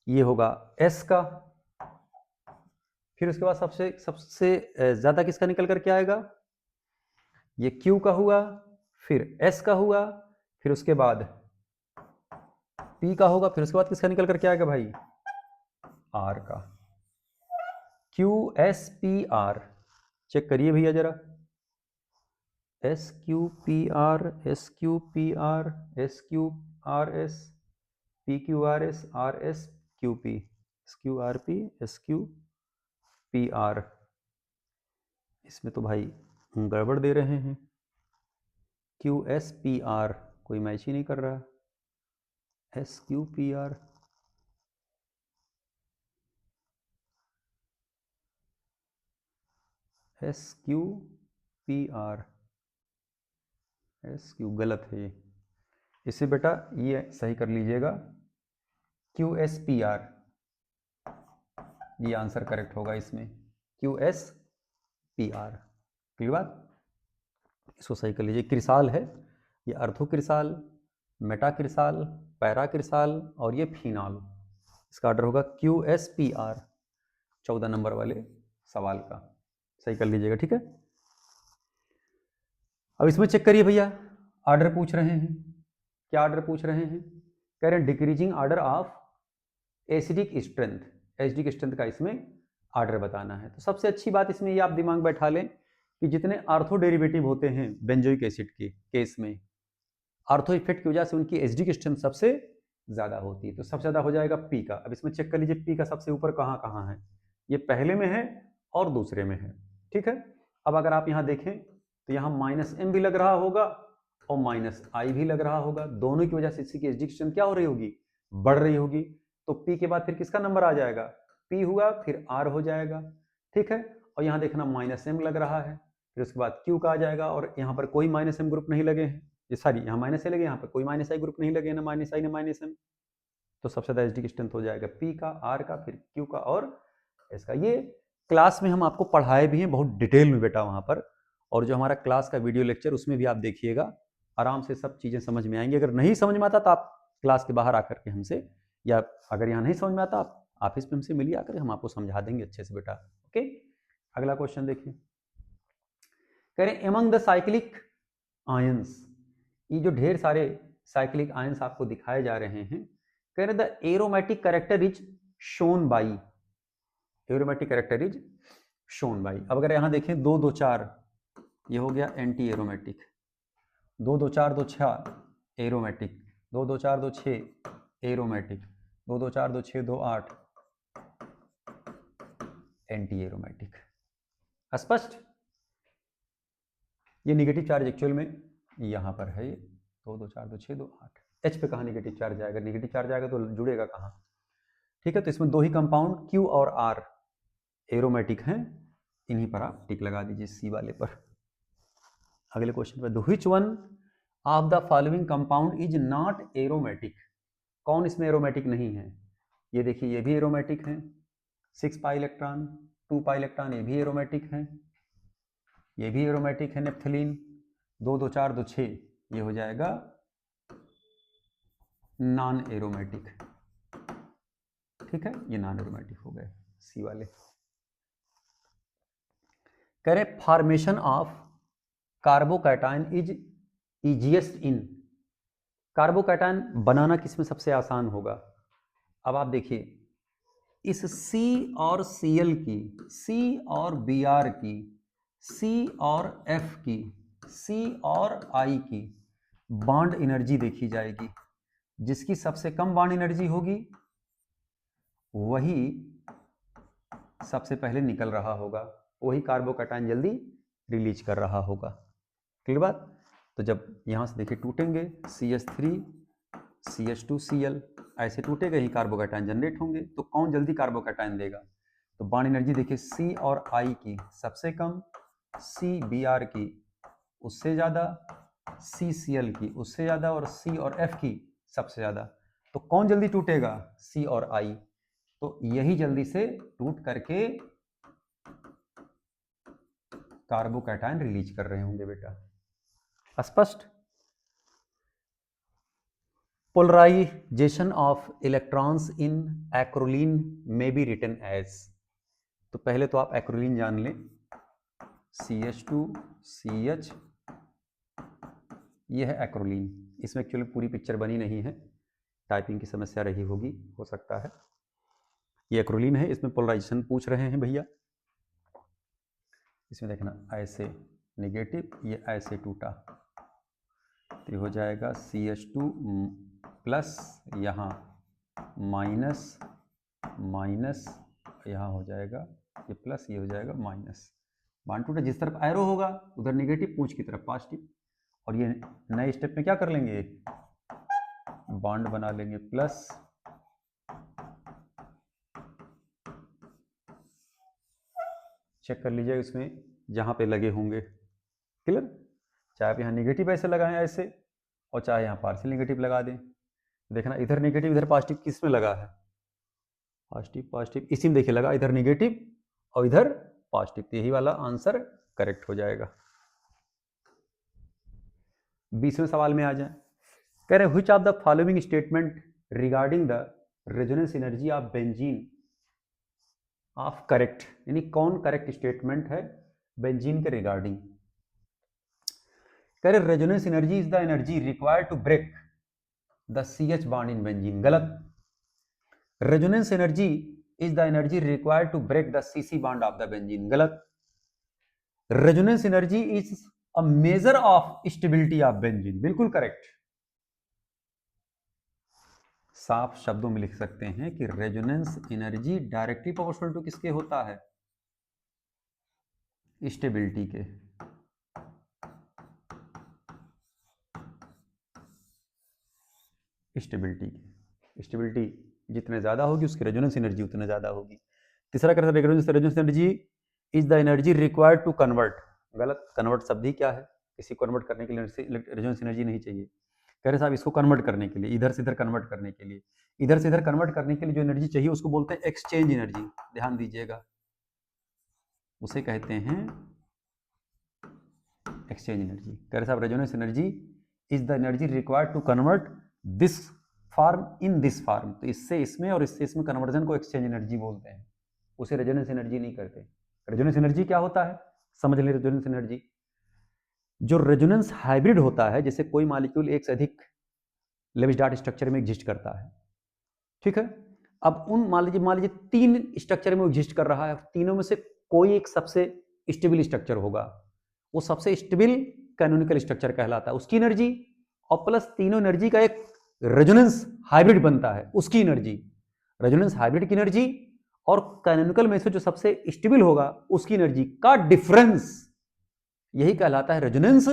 ये होगा एस का। फिर उसके बाद सबसे सबसे ज्यादा किसका निकल करके आएगा? ये क्यू का हुआ, फिर एस का हुआ, फिर उसके बाद पी का होगा, फिर उसके बाद किसका निकल करके आएगा भाई? आर का। Q S P R, check करिए भैया जरा। S Q P R, S Q P R, S Q R S, P Q R S, R S Q P, S Q R P, S Q P R. इसमें तो भाई गड़बड़ दे रहे हैं। क्यू एस पी आर कोई match ही नहीं कर रहा। S Q P R, S Q P R, S Q गलत है ये। इसे बेटा ये सही कर लीजिएगा, क्यू एस पी आर, ये आंसर करेक्ट होगा इसमें, Q S P are. Clear बात? इसको सही कर लीजिए। क्रिसाल है ये, अर्थो क्रिसाल, मेटा क्रिसाल, पैरा क्रिसाल और ये फिनॉल। इसका ऑर्डर होगा Q S P are, 14 number वाले सवाल का। सही कर लीजिएगा, ठीक है। अब इसमें चेक करिए भैया, ऑर्डर पूछ रहे हैं। क्या ऑर्डर पूछ रहे हैं? कह रहे हैं decreasing order of acidic strength, acidic strength का इसमें ऑर्डर बताना है। तो सबसे अच्छी बात इसमें ये आप दिमाग बैठा लें कि जितने आर्थो डेरिवेटिव होते हैं बेंजोइक एसिड के केस में, आर्थो इफेक्ट की वजह से उनकी एसिडिक स्ट्रेंथ सबसे ज्यादा होती है। तो सबसे ज्यादा हो जाएगा पी का। अब इसमें चेक कर लीजिए पी का सबसे ऊपर कहाँ कहाँ है? ये पहले में है और दूसरे में है, ठीक है। अब अगर आप यहाँ देखें तो यहाँ माइनस एम भी लग रहा होगा और माइनस आई भी लग रहा होगा, दोनों की वजह से इसकी एसिडिक स्ट्रेंथ क्या हो रही होगी? बढ़ रही होगी। तो पी के बाद फिर किसका नंबर आ जाएगा? पी हुआ, फिर आर हो जाएगा, ठीक है। और यहाँ देखना माइनस एम लग रहा है, फिर उसके बाद क्यू का आ जाएगा, और यहाँ पर कोई माइनस एम ग्रुप नहीं लगे हैं, ये सारी यहाँ माइनस ए लगे, यहाँ पर कोई माइनस आई ग्रुप नहीं लगे, ना माइनस आई ना माइनस एम। तो सबसे ज्यादा एसिडिक स्ट्रेंथ हो जाएगा पी का, आर का, फिर क्यू का और एस का। ये क्लास में हम आपको पढ़ाए भी हैं बहुत डिटेल में बेटा वहां पर, और जो हमारा क्लास का वीडियो लेक्चर उसमें भी आप देखिएगा, आराम से सब चीजें समझ में आएंगी। अगर नहीं समझ में आता तो आप क्लास के बाहर आकर के हमसे, या अगर यहाँ नहीं समझ में आता आप ऑफिस में हमसे मिलिए आकर, हम आपको समझा देंगे अच्छे से बेटा। ओके, अगला क्वेश्चन देखिए। कह रहे हैं एमंग द साइक्लिक आयंस, ये जो ढेर सारे साइक्लिक आयंस आपको दिखाए जा रहे हैं, कह रहे the aromatic character is shown by, aromatic character is shown by. अब अगर यहां देखें 2 2 4, ये हो गया anti aromatic, 2 2 4 2 6 aromatic, 2 2 4 2 6 aromatic, 2 2 4 2 6 2 8 anti aromatic. स्पष्ट? ये निगेटिव चार्ज एक्चुअल में यहाँ पर है, ये 2 2 4 2 6 2 8। एच पे कहाँ निगेटिव चार्ज आएगा? निगेटिव चार्ज आएगा तो जुड़ेगा कहाँ? ठीक है, तो इसमें दो ही कंपाउंड क्यू और आर एरोमेटिक हैं, इन्हीं पर आप टिक लगा दीजिए सी वाले पर। अगले क्वेश्चन पर, which one of the following compound is not aromatic. कौन इसमें एरोमेटिक नहीं है? ये देखिए, ये भी एरोमेटिक है, 6 पाई इलेक्ट्रॉन, 2 पाई इलेक्ट्रॉन, ये भी एरोमेटिक है, ये भी एरोमेटिक है, नेप्थलीन 2 2 4 2 6, ये हो जाएगा नॉन एरोमेटिक। ठीक है, ये नॉन एरोमेटिक हो गए सी वाले। कह रहे formation of carbocation is easiest in. Carbocation बनाना किसमें सबसे आसान होगा? अब आप देखिए, इस C और Cl की, C और Br की, C और F की, C और I की बॉन्ड एनर्जी देखी जाएगी। जिसकी सबसे कम बॉन्ड एनर्जी होगी वही सबसे पहले निकल रहा होगा, वही कार्बोकैटायन जल्दी रिलीज कर रहा होगा। क्लियर बात? तो जब यहाँ से देखिए टूटेंगे, CH3 CH2 Cl ऐसे टूटेगा ही कार्बोकैटायन जनरेट होंगे। तो कौन जल्दी कार्बोकैटायन देगा? तो बॉन्ड एनर्जी देखिए, C और I की सबसे कम, C Br की उससे ज़्यादा, C Cl की उससे ज़्यादा, और C और F की सबसे ज़्यादा। तो कौन जल्दी टूटेगा? C और I। तो यही जल्दी से टूट करके कार्बोकैटायन रिलीज कर रहे होंगे बेटा। स्पष्ट? Polarisation of electrons in acrolein may be written as. तो पहले तो आप एक्रोलीन जान लें, CH2CH, ये है एक्रोलीन। इसमें एक्चुअली पूरी पिक्चर बनी नहीं है, टाइपिंग की समस्या रही होगी, हो सकता है। ये एक्रोलीन है, इसमें पोलराइजेशन पूछ रहे हैं भैया। इसमें देखना, ऐसे नेगेटिव, ये ऐसे टूटा तो ये हो जाएगा CH2 प्लस, यहाँ माइनस माइनस, यहाँ हो जाएगा ये प्लस, ये हो जाएगा माइनस। बॉन्ड टूटा, जिस तरफ एरो होगा उधर नेगेटिव, पूंछ की तरफ पॉजिटिव। और ये नए स्टेप में क्या कर लेंगे, बॉन्ड बना लेंगे प्लस, चेक कर लीजिए उसमें जहाँ पे लगे होंगे। क्लियर? चाहे आप यहाँ नेगेटिव ऐसे लगाएं ऐसे, और चाहे यहाँ पार्शियल नेगेटिव लगा दें। देखना, इधर नेगेटिव इधर पॉजिटिव, किस में लगा है? पॉजिटिव पॉजिटिव, इसी में देखिए लगा, इधर नेगेटिव और इधर पॉजिटिव। तो यही वाला आंसर करेक्ट हो जाएगा। 20वें सवाल में आ जाए। कह रहे which of the following statement regarding the resonance energy of benzene of correct, यानी कौन करेक्ट स्टेटमेंट है बेंजीन के रिगार्डिंग? कह रहे resonance energy is the energy required to break the CH bond in benzene. गलत। Resonance energy is the energy required to break the CC bond of the benzene. गलत। Resonance energy is a measure of stability of benzene. बिल्कुल correct. साफ शब्दों में लिख सकते हैं कि resonance energy directly proportional to किसके होता है? स्टेबिलिटी के। स्टेबिलिटी जितने ज्यादा होगी उसकी रेजोनेंस एनर्जी उतने ज्यादा होगी। तीसरा क्या है? Resonance energy is the energy required to convert. गलत। कन्वर्ट शब्द ही क्या है? किसी को कन्वर्ट करने के लिए रेजोनेंस एनर्जी नहीं चाहिए। कह रहे साहब इसको कन्वर्ट करने के लिए, इधर से इधर कन्वर्ट करने के लिए, इधर से इधर कन्वर्ट करने के लिए जो एनर्जी चाहिए उसको बोलते हैं एक्सचेंज एनर्जी। ध्यान दीजिएगा, उसे कहते हैं एक्सचेंज एनर्जी। कह रहे साहब resonance energy is the energy required to convert this form in this form. तो इससे इसमें और इससे इसमें कन्वर्जन को एक्सचेंज एनर्जी बोलते हैं, उसे रेजोनेंस एनर्जी नहीं करते। रेजोनेंस एनर्जी क्या होता है समझ लें। रेजोनेंस एनर्जी, जो रेजोनेंस हाइब्रिड होता है, जैसे कोई मॉलिक्यूल एक से अधिक लेविस डॉट स्ट्रक्चर में एग्जिस्ट करता है, ठीक है। अब उन मान लीजिए 3 स्ट्रक्चर में एग्जिस्ट कर रहा है, तीनों में से कोई एक सबसे स्टेबल स्ट्रक्चर होगा, वो सबसे स्टेबल कैनोनिकल स्ट्रक्चर कहलाता है। उसकी एनर्जी और प्लस तीनों एनर्जी का एक रेजोनेंस हाइब्रिड बनता है, उसकी एनर्जी, रेजोनेंस हाइब्रिड की एनर्जी और कैनोनिकल में से जो सबसे स्टेबल होगा उसकी एनर्जी का डिफरेंस, यही कहलाता है रेजोनेंस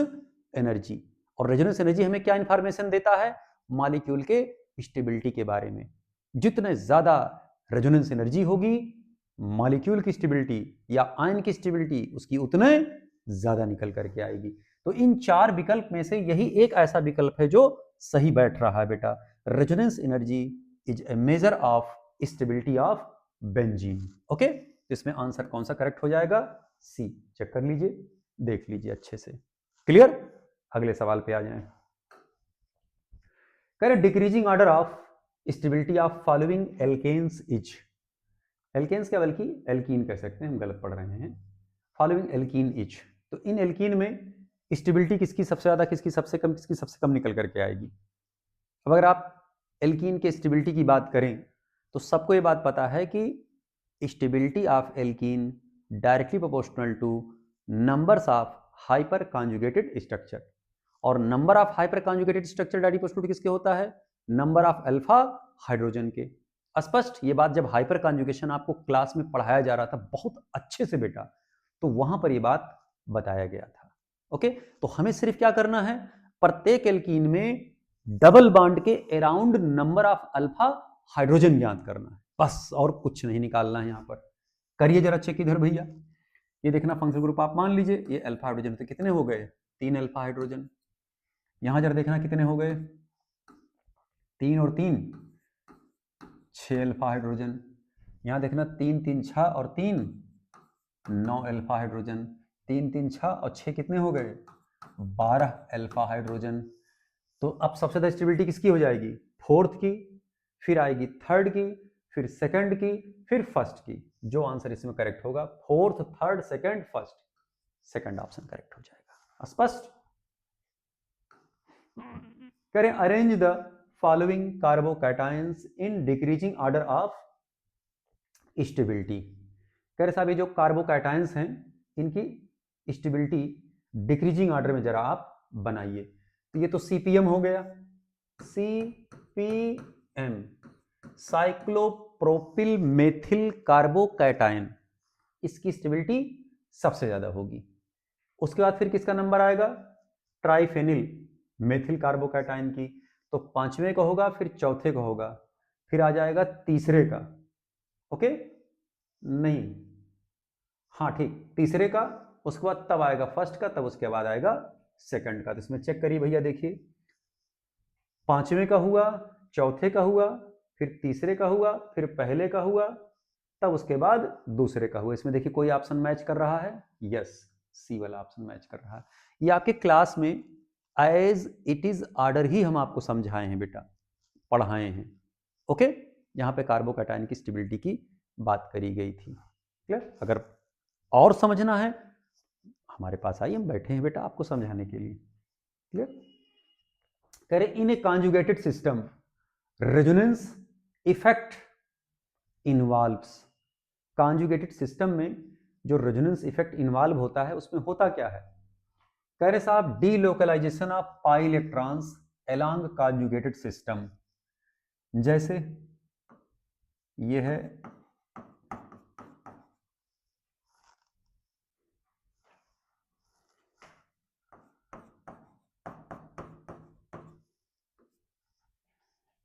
एनर्जी। और रेजोनेंस एनर्जी हमें क्या इंफॉर्मेशन देता है? मॉलिक्यूल के स्टेबिलिटी के बारे में। जितने ज्यादा रेजोनेंस एनर्जी होगी मॉलिक्यूल की स्टेबिलिटी या आयन की स्टेबिलिटी, उसकी उतने ज्यादा निकल करके आएगी। तो इन 4 विकल्प में से यही एक ऐसा विकल्प है जो सही बैठ रहा है बेटा। Resonance energy is a major of stability of benzene. Okay, इसमें आंसर कौन सा करेक्ट हो जाएगा? सी। चेक कर लीजिए, देख लीजिए अच्छे से। क्लियर? अगले सवाल पे आ जाएं। कह रहे decreasing order of stability of following alkanes is. Alkanes क्या बल्कि एल्कीन कह सकते हैं, हम गलत पढ़ रहे हैं। फॉलोइंग एल्कीन इज, तो इन एल्कीन में स्टेबिलिटी किसकी सबसे ज्यादा, किसकी सबसे कम, किसकी सबसे कम निकल करके आएगी? अब अगर आप एल्कीन के स्टेबिलिटी की बात करें तो सबको ये बात पता है कि stability of alkene directly proportional to numbers of hyperconjugated structure, और number of hyperconjugated structure directly proportional to किसके होता है? नंबर ऑफ अल्फा हाइड्रोजन के। स्पष्ट ये बात जब हाइपर कॉन्जुगेशन आपको क्लास में पढ़ाया जा रहा था बहुत अच्छे से बेटा, तो वहां पर ये बात बताया गया था। ओके, तो हमें सिर्फ क्या करना है, प्रत्येक एल्कीन में डबल बॉन्ड के around number of alpha hydrogen ज्ञात करना है, बस, और कुछ नहीं निकालना है। यहां पर करिए जरा चेक इधर भैया, ये देखना फंक्शनल ग्रुप आप मान लीजिए, ये अल्फा हाइड्रोजन तो कितने हो गए? 3 अल्फा हाइड्रोजन। यहां जरा देखना कितने हो गए? 3 और 3 6 अल्फा हाइड्रोजन। यहां देखना 3 3 6 और 3 9 अल्फा हाइड्रोजन। 3 3 6 और 6 कितने हो गए? 12 अल्फा हाइड्रोजन। तो अब सबसे ज्यादा स्टेबिलिटी किसकी हो जाएगी? फोर्थ की, फिर आएगी थर्ड की, फिर सेकंड की, फिर फर्स्ट की। जो आंसर इसमें करेक्ट होगा fourth, third, second, first, second option correct हो जाएगा। स्पष्ट? करें arrange the following carbocations in decreasing order of stability. कह रहे साहब ये जो कार्बोकैटायंस हैं इनकी स्टेबिलिटी डिक्रीजिंग ऑर्डर में जरा आप बनाइए। तो ये तो सीपीएम हो गया, सीपीएम साइक्लोप्रोपिल मेथिल कार्बोकैटायन, इसकी स्टेबिलिटी सबसे ज्यादा होगी। उसके बाद फिर किसका नंबर आएगा? ट्राइफेनिल मेथिल कार्बोकैटायन की, तो 5वें का होगा, फिर चौथे का होगा, फिर आ जाएगा तीसरे का। ओके, नहीं, हाँ ठीक, तीसरे का, उसके बाद तब आएगा फर्स्ट का, तब उसके बाद आएगा सेकंड का। तो इसमें चेक करिए भैया, देखिए 5वें का हुआ, चौथे का हुआ, फिर तीसरे का हुआ, फिर पहले का हुआ, तब उसके बाद दूसरे का हुआ। इसमें देखिए कोई ऑप्शन मैच कर रहा है? यस, सी वाला ऑप्शन मैच कर रहा है। ये आपके क्लास में एज इट इज ऑर्डर ही हम आपको समझाए हैं बेटा, पढ़ाए हैं। ओके, यहाँ पे कार्बोकैटायन की स्टेबिलिटी की बात करी गई थी। क्लियर? अगर और समझना है हमारे पास आइए, हम बैठे हैं बेटा आपको समझाने के लिए। क्लियर? कह रहे in a conjugated system resonance effect involves. Conjugated system में जो रेजोनेंस इफेक्ट इन्वॉल्व होता है उसमें होता क्या है? कह रहे साहब delocalisation of pi electrons along conjugated system. जैसे ये है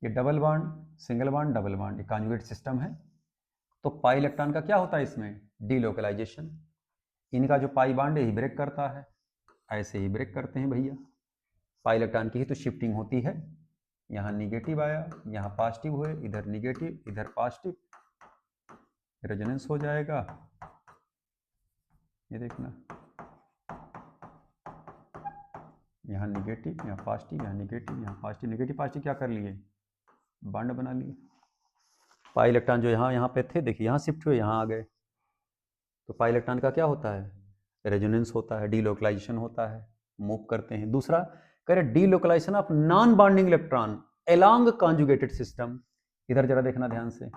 ये double bond, single bond, double bond, ये कॉन्जुगेट सिस्टम है। तो पाई इलेक्ट्रॉन का क्या होता है इसमें? डीलोकलाइजेशन। इनका जो पाई बॉन्ड है ही ब्रेक करता है, ऐसे ही ब्रेक करते हैं भैया। पाई इलेक्ट्रॉन की ही तो शिफ्टिंग होती है। यहाँ निगेटिव आया, यहाँ पॉजिटिव हुए, इधर निगेटिव, इधर पॉजिटिव, रेजोनेंस हो जाएगा। ये देखना, यहाँ निगेटिव, यहाँ पॉजिटिव, यहाँ निगेटिव, यहाँ पॉजिटिव, निगेटिव पॉजिटिव क्या कर लिए? बॉन्ड बना लिए। पाई इलेक्ट्रॉन जो यहाँ पे थे, देखिए यहाँ शिफ्ट हुए, यहाँ आ गए। तो पाई इलेक्ट्रॉन का क्या होता है? रेजोनेंस होता है, डीलोकलाइजेशन होता है, मूव करते हैं। दूसरा कह रहे delocalisation of non bonding electron along conjugated system. इधर जरा देखना ध्यान से,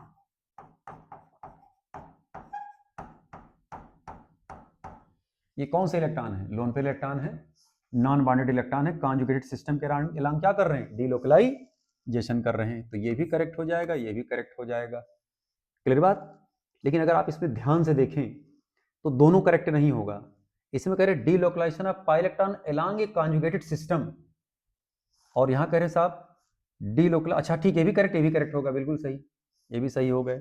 ये कौन से इलेक्ट्रॉन है? लोन पेयर इलेक्ट्रॉन है, नॉन बॉन्डेड इलेक्ट्रॉन है, कॉन्जुगेटेड सिस्टम के अलोंग क्या कर रहे हैं? डीलोकलाइजेशन कर रहे हैं। तो ये भी करेक्ट हो जाएगा, ये भी करेक्ट हो जाएगा। क्लियर बात? लेकिन अगर आप इसमें ध्यान से देखें तो दोनों करेक्ट नहीं होगा। इसमें कह रहे delocalisation of pi electron along a conjugated system, और यहां कह रहे साहब डीलोकला, अच्छा ठीक है, ये भी करेक्ट, ये भी करेक्ट होगा, बिल्कुल सही, ये भी सही हो गए।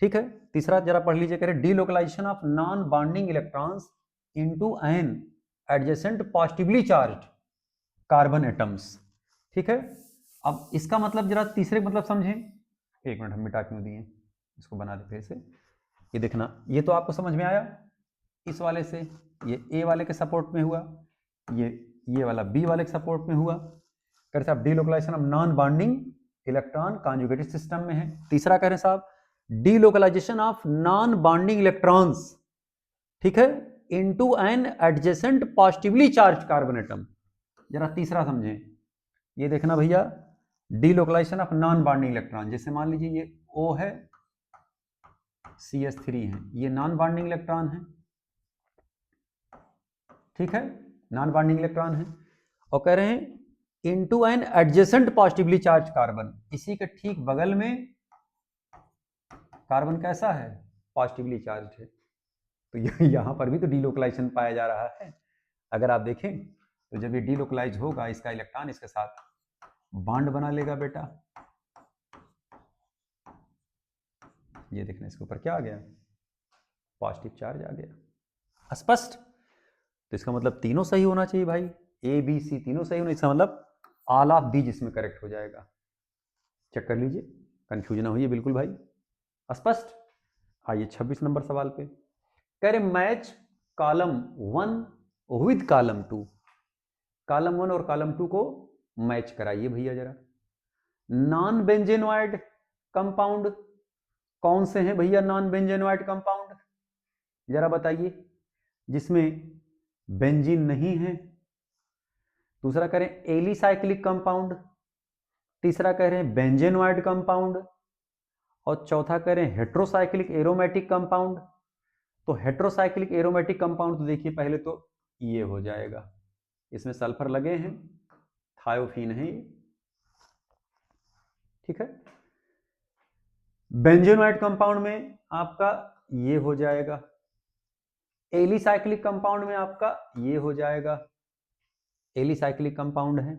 ठीक है, तीसरा जरा पढ़ लीजिए, कह रहे delocalisation of non bonding electrons into an adjacent positively charge carbon atoms. ठीक है, अब इसका मतलब जरा तीसरे मतलब समझें। एक मिनट, हम मिटा क्यों दिए, इसको बना दे फिर से। ये देखना, ये तो आपको समझ में आया इस वाले से, ये ए वाले के सपोर्ट में हुआ, ये वाला बी वाले के सपोर्ट में हुआ। कह रहे साहब delocalisation of non bonding electron conjugated system में है। तीसरा कह रहे साहब delocalisation of non bonding electrons, ठीक है, into an adjacent positively charge carbon atom. जरा तीसरा समझें, ये देखना भैया, delocalisation of non bonding electron, जैसे मान लीजिए ये O है, CH3 है, ये नॉन बॉन्डिंग इलेक्ट्रॉन है, ठीक है, नॉन बॉन्डिंग इलेक्ट्रॉन है, और कह रहे हैं into an adjacent positively charge carbon, इसी के ठीक बगल में कार्बन कैसा है, पॉजिटिवली चार्ज है। तो यहां पर भी तो डीलोकलाइजेशन पाया जा रहा है। अगर आप देखें तो जब ये डीलोकलाइज होगा, इसका इलेक्ट्रॉन इसके साथ बॉन्ड बना लेगा बेटा। ये देखना, इसके ऊपर क्या आ गया, पॉजिटिव चार्ज आ गया। स्पष्ट? तो इसका मतलब तीनों सही होना चाहिए भाई, ए बी सी तीनों सही होना, इसका मतलब ऑल ऑफ दीज इसमें करेक्ट हो जाएगा। चेक कर लीजिए, कंफ्यूजन ना होइए बिल्कुल भाई। स्पष्ट? आइए 26 नंबर सवाल पे, कह रहे match column 1 with column 2, column 1 और कॉलम 2 को मैच कराइए भैया जरा। नॉन बेंजेनोइड कंपाउंड कौन से हैं भैया, नॉन बेंजेनोइड कंपाउंड जरा बताइए, जिसमें बेंजीन नहीं है। दूसरा कह रहे हैं एलिसाइक्लिक कंपाउंड, तीसरा कह रहे हैं बेंजेनोइड कंपाउंड, और चौथा कह रहे हैं हेट्रोसाइक्लिक एरोमेटिक कंपाउंड। तो हेट्रोसाइक्लिक एरोमेटिक कंपाउंड तो देखिए पहले तो ये हो जाएगा, इसमें सल्फर लगे हैं, थायोफीन है ये, ठीक है। बेंजेनोइड कंपाउंड में आपका ये हो जाएगा, एलिसाइक्लिक कंपाउंड में आपका ये हो जाएगा, एलिसाइक्लिक कंपाउंड है,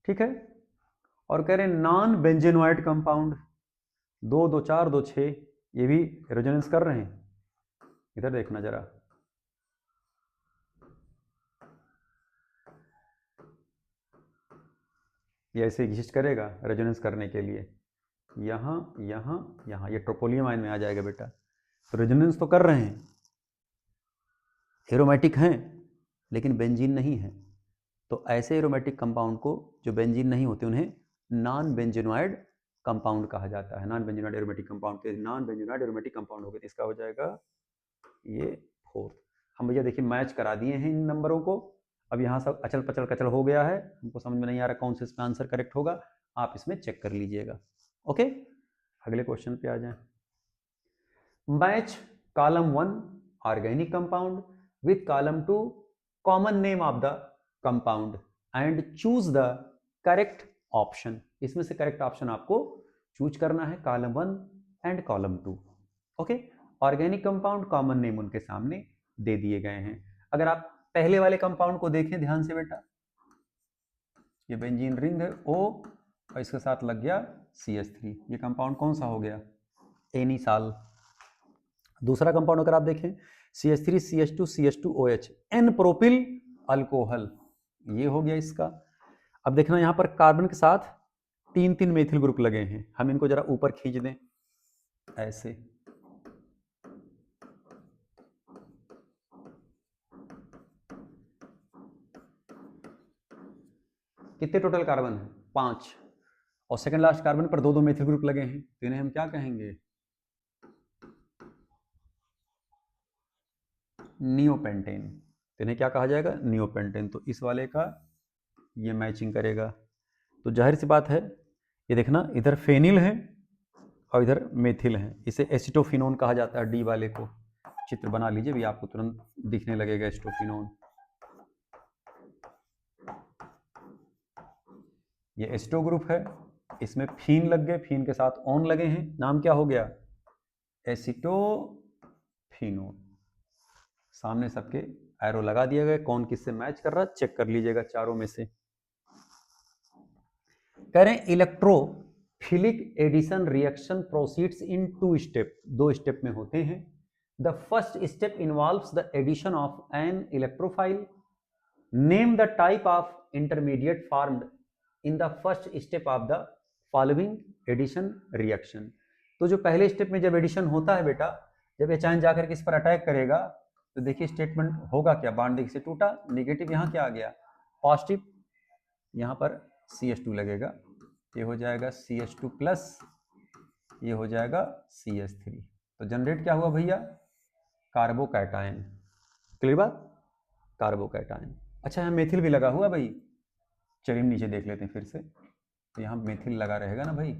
ठीक है। और कह रहे हैं नॉन बेंजेनोइड कंपाउंड 2 2 4 2 6, ये भी रेजोनेंस कर रहे हैं। इधर देखना जरा, ये ऐसे एग्जिस्ट करेगा रेजोनेंस करने के लिए, यहाँ यहाँ यहाँ, ये ट्रोपोलियम आयन में आ जाएगा बेटा। तो रेजोनेंस तो कर रहे हैं, एरोमेटिक हैं लेकिन बेंजीन नहीं है। तो ऐसे एरोमेटिक कंपाउंड को जो बेंजीन नहीं होते उन्हें नॉन बेंजेनोइड कंपाउंड कहा जाता है। नॉन बेंजेनोइड एरोमेटिक कंपाउंड के नॉन बेंजेनोइड एरोमेटिक कंपाउंड हो गए, तो इसका हो जाएगा ये 4। हम भैया देखिए मैच करा दिए हैं इन नंबरों को। अब यहाँ सब अचल पचल कचल हो गया है, हमको समझ में नहीं आ रहा कौन से इसमें आंसर करेक्ट होगा, आप इसमें चेक कर लीजिएगा। ओके, अगले क्वेश्चन पे आ जाए। Match column 1 organic compound with column 2 common name of the compound and choose the correct option. इसमें से करेक्ट ऑप्शन आपको चूज करना है, column 1 and column 2। Okay, organic compound common name उनके सामने दे दिए गए हैं। अगर आप पहले वाले कंपाउंड को देखें ध्यान से बेटा, ये बेंजीन रिंग है O और इसके साथ लग गया CH3, ये कंपाउंड कौन सा हो गया, एनिसाल। दूसरा कंपाउंड अगर आप देखें CH3 CH2 CH2OH N propyl alcohol, ये हो गया इसका। अब देखना यहाँ पर कार्बन के साथ 3 मेथिल ग्रुप लगे हैं, हम इनको जरा ऊपर खींच दें ऐसे, कितने टोटल कार्बन है 5, और सेकंड लास्ट कार्बन पर 2 मेथिल ग्रुप लगे हैं, तो इन्हें हम क्या कहेंगे, नियोपेंटेन। तो इन्हें क्या कहा जाएगा, नियोपेंटेन। तो इस वाले का ये मैचिंग करेगा। तो जाहिर सी बात है, ये देखना इधर फेनिल है और इधर मेथिल है, इसे एसिटोफिनोन कहा जाता है। डी वाले को चित्र बना लीजिए भी, आपको तुरंत दिखने लगेगा एसिटोफिनोन। ये एसिटो ग्रुप है, इसमें फीन लग गए, फीन के साथ ऑन लगे हैं, नाम क्या हो गया, एसिटोफिनोन। सामने सबके एरो लगा दिया गया, कौन किससे मैच कर रहा है चेक कर लीजिएगा चारों में से। कह रहे हैं electrophilic addition reaction proceeds in 2 step, 2 step में होते हैं। The first step involves the addition of an electrophile, name the type of intermediate formed in the first step of the following addition reaction. तो जो पहले step में जब addition होता है बेटा, जब एचाइन जाकर के इस पर अटैक करेगा तो देखिए स्टेटमेंट होगा क्या, बॉन्ड एक से टूटा, नेगेटिव यहाँ क्या आ गया पॉजिटिव, यहाँ पर CH2 लगेगा, ये हो जाएगा CH2 प्लस, ये हो जाएगा CH3, तो जनरेट क्या हुआ भैया कार्बोकैटायन। क्लियर बात, कार्बोकैटायन। अच्छा यहाँ मेथिल भी लगा हुआ भाई, चलिए नीचे देख लेते हैं फिर से, तो यहाँ मेथिल लगा रहेगा ना भाई,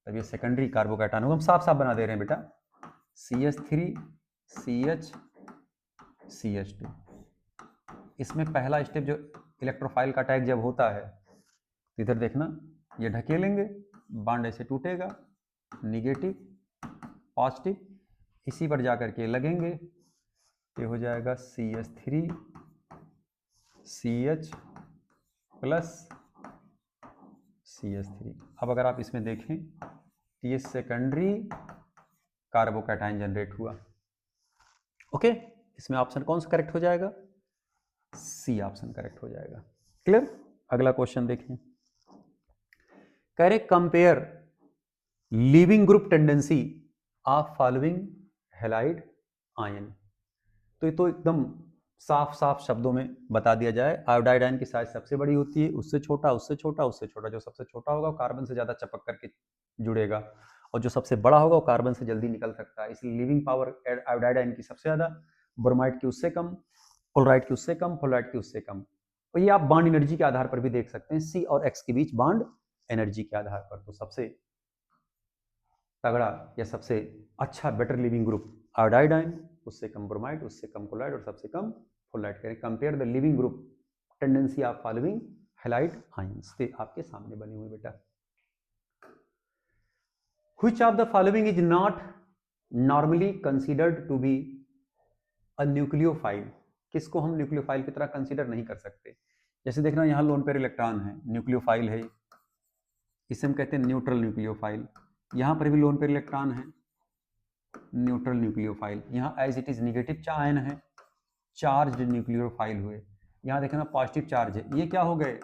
तब ये सेकेंडरी कार्बोकैटायन होगा। हम साफ साफ बना दे रहे हैं बेटा, CH3 CH CH2। इसमें पहला स्टेप जो इलेक्ट्रोफाइल का अटैक जब होता है, तो इधर देखना ये ढकेलेंगे, बॉन्ड ऐसे टूटेगा, निगेटिव पॉजिटिव, इसी पर जाकर के लगेंगे, ये हो जाएगा CH3 CH प्लस CH3। अब अगर आप इसमें देखें तो ये सेकेंडरी कार्बोकैटायन जनरेट हुआ। ओके, इसमें ऑप्शन कौन सा करेक्ट हो जाएगा, सी ऑप्शन करेक्ट हो जाएगा। क्लियर। अगला क्वेश्चन देखें, कह रहे compare leaving group tendency of following halide ion. तो ये तो एकदम साफ साफ शब्दों में बता दिया जाए, आयोडाइड आयन की साइज सबसे बड़ी होती है, उससे छोटा उससे छोटा उससे छोटा, जो सबसे छोटा होगा वो कार्बन से ज्यादा चपक करके जुड़ेगा, और जो सबसे बड़ा होगा वो कार्बन से जल्दी निकल सकता है। इसलिए लिविंग पावर आयोडाइड आयन की सबसे ज्यादा, ब्रोमाइड की उससे कम, क्लोराइड की उससे कम, फ्लोराइड की उससे कम। और ये आप बॉन्ड एनर्जी के आधार पर भी देख सकते हैं, सी और एक्स के बीच बॉन्ड एनर्जी के आधार पर। तो सबसे तगड़ा या सबसे अच्छा better leaving group iodide ion, उससे कम ब्रोमाइड, उससे कम क्लोराइड और सबसे कम फ्लोराइड। करें compare the leaving group tendency of following halide ions. ते आपके सामने बने हुए बेटा। Which of the following is not normally considered to be a nucleophile. किसको हम न्यूक्लियोफाइल की तरह कंसीडर नहीं कर सकते। जैसे देखना यहाँ लोन पेयर इलेक्ट्रॉन है, न्यूक्लियोफाइल है, इसे हम कहते हैं न्यूट्रल न्यूक्लियोफाइल। यहाँ पर भी लोन पेयर इलेक्ट्रॉन है, न्यूट्रल न्यूक्लियोफाइल। यहाँ as it is negative ion है, चार्ज न्यूक्लियोफाइल हुए। यहाँ देखना पॉजिटिव चार्ज है, ये क्या हो गए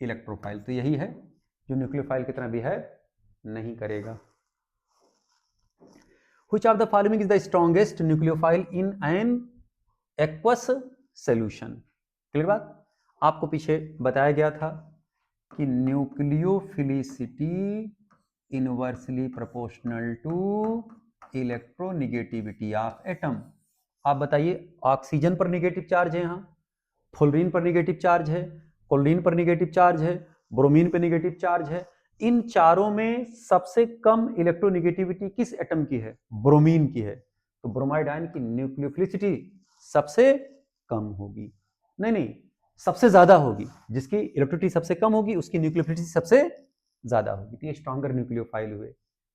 इलेक्ट्रोफाइल। तो यही है जो न्यूक्लियोफाइल की तरह बिहेव नहीं करेगा। Which of the following is the strongest nucleophile in an aqueous solution? Clear बात। आपको पीछे बताया गया था कि nucleophilicity inversely proportional to electronegativity of atom. आप बताइए, ऑक्सीजन पर निगेटिव चार्ज है, यहाँ फ्लोरीन पर निगेटिव चार्ज है, क्लोरीन पर निगेटिव चार्ज है, ब्रोमीन पर निगेटिव चार्ज है। इन चारों में सबसे कम इलेक्ट्रोनिगेटिविटी किस एटम की है, ब्रोमीन की है। तो ब्रोमाइड आयन की न्यूक्लियोफिलिसिटी सबसे कम होगी, नहीं नहीं सबसे ज्यादा होगी, जिसकी इलेक्ट्रिसिटी सबसे कम होगी उसकी न्यूक्लियोफिलिसिटी सबसे ज्यादा होगी। तो ये स्ट्रॉन्गर न्यूक्लियोफाइल हुए।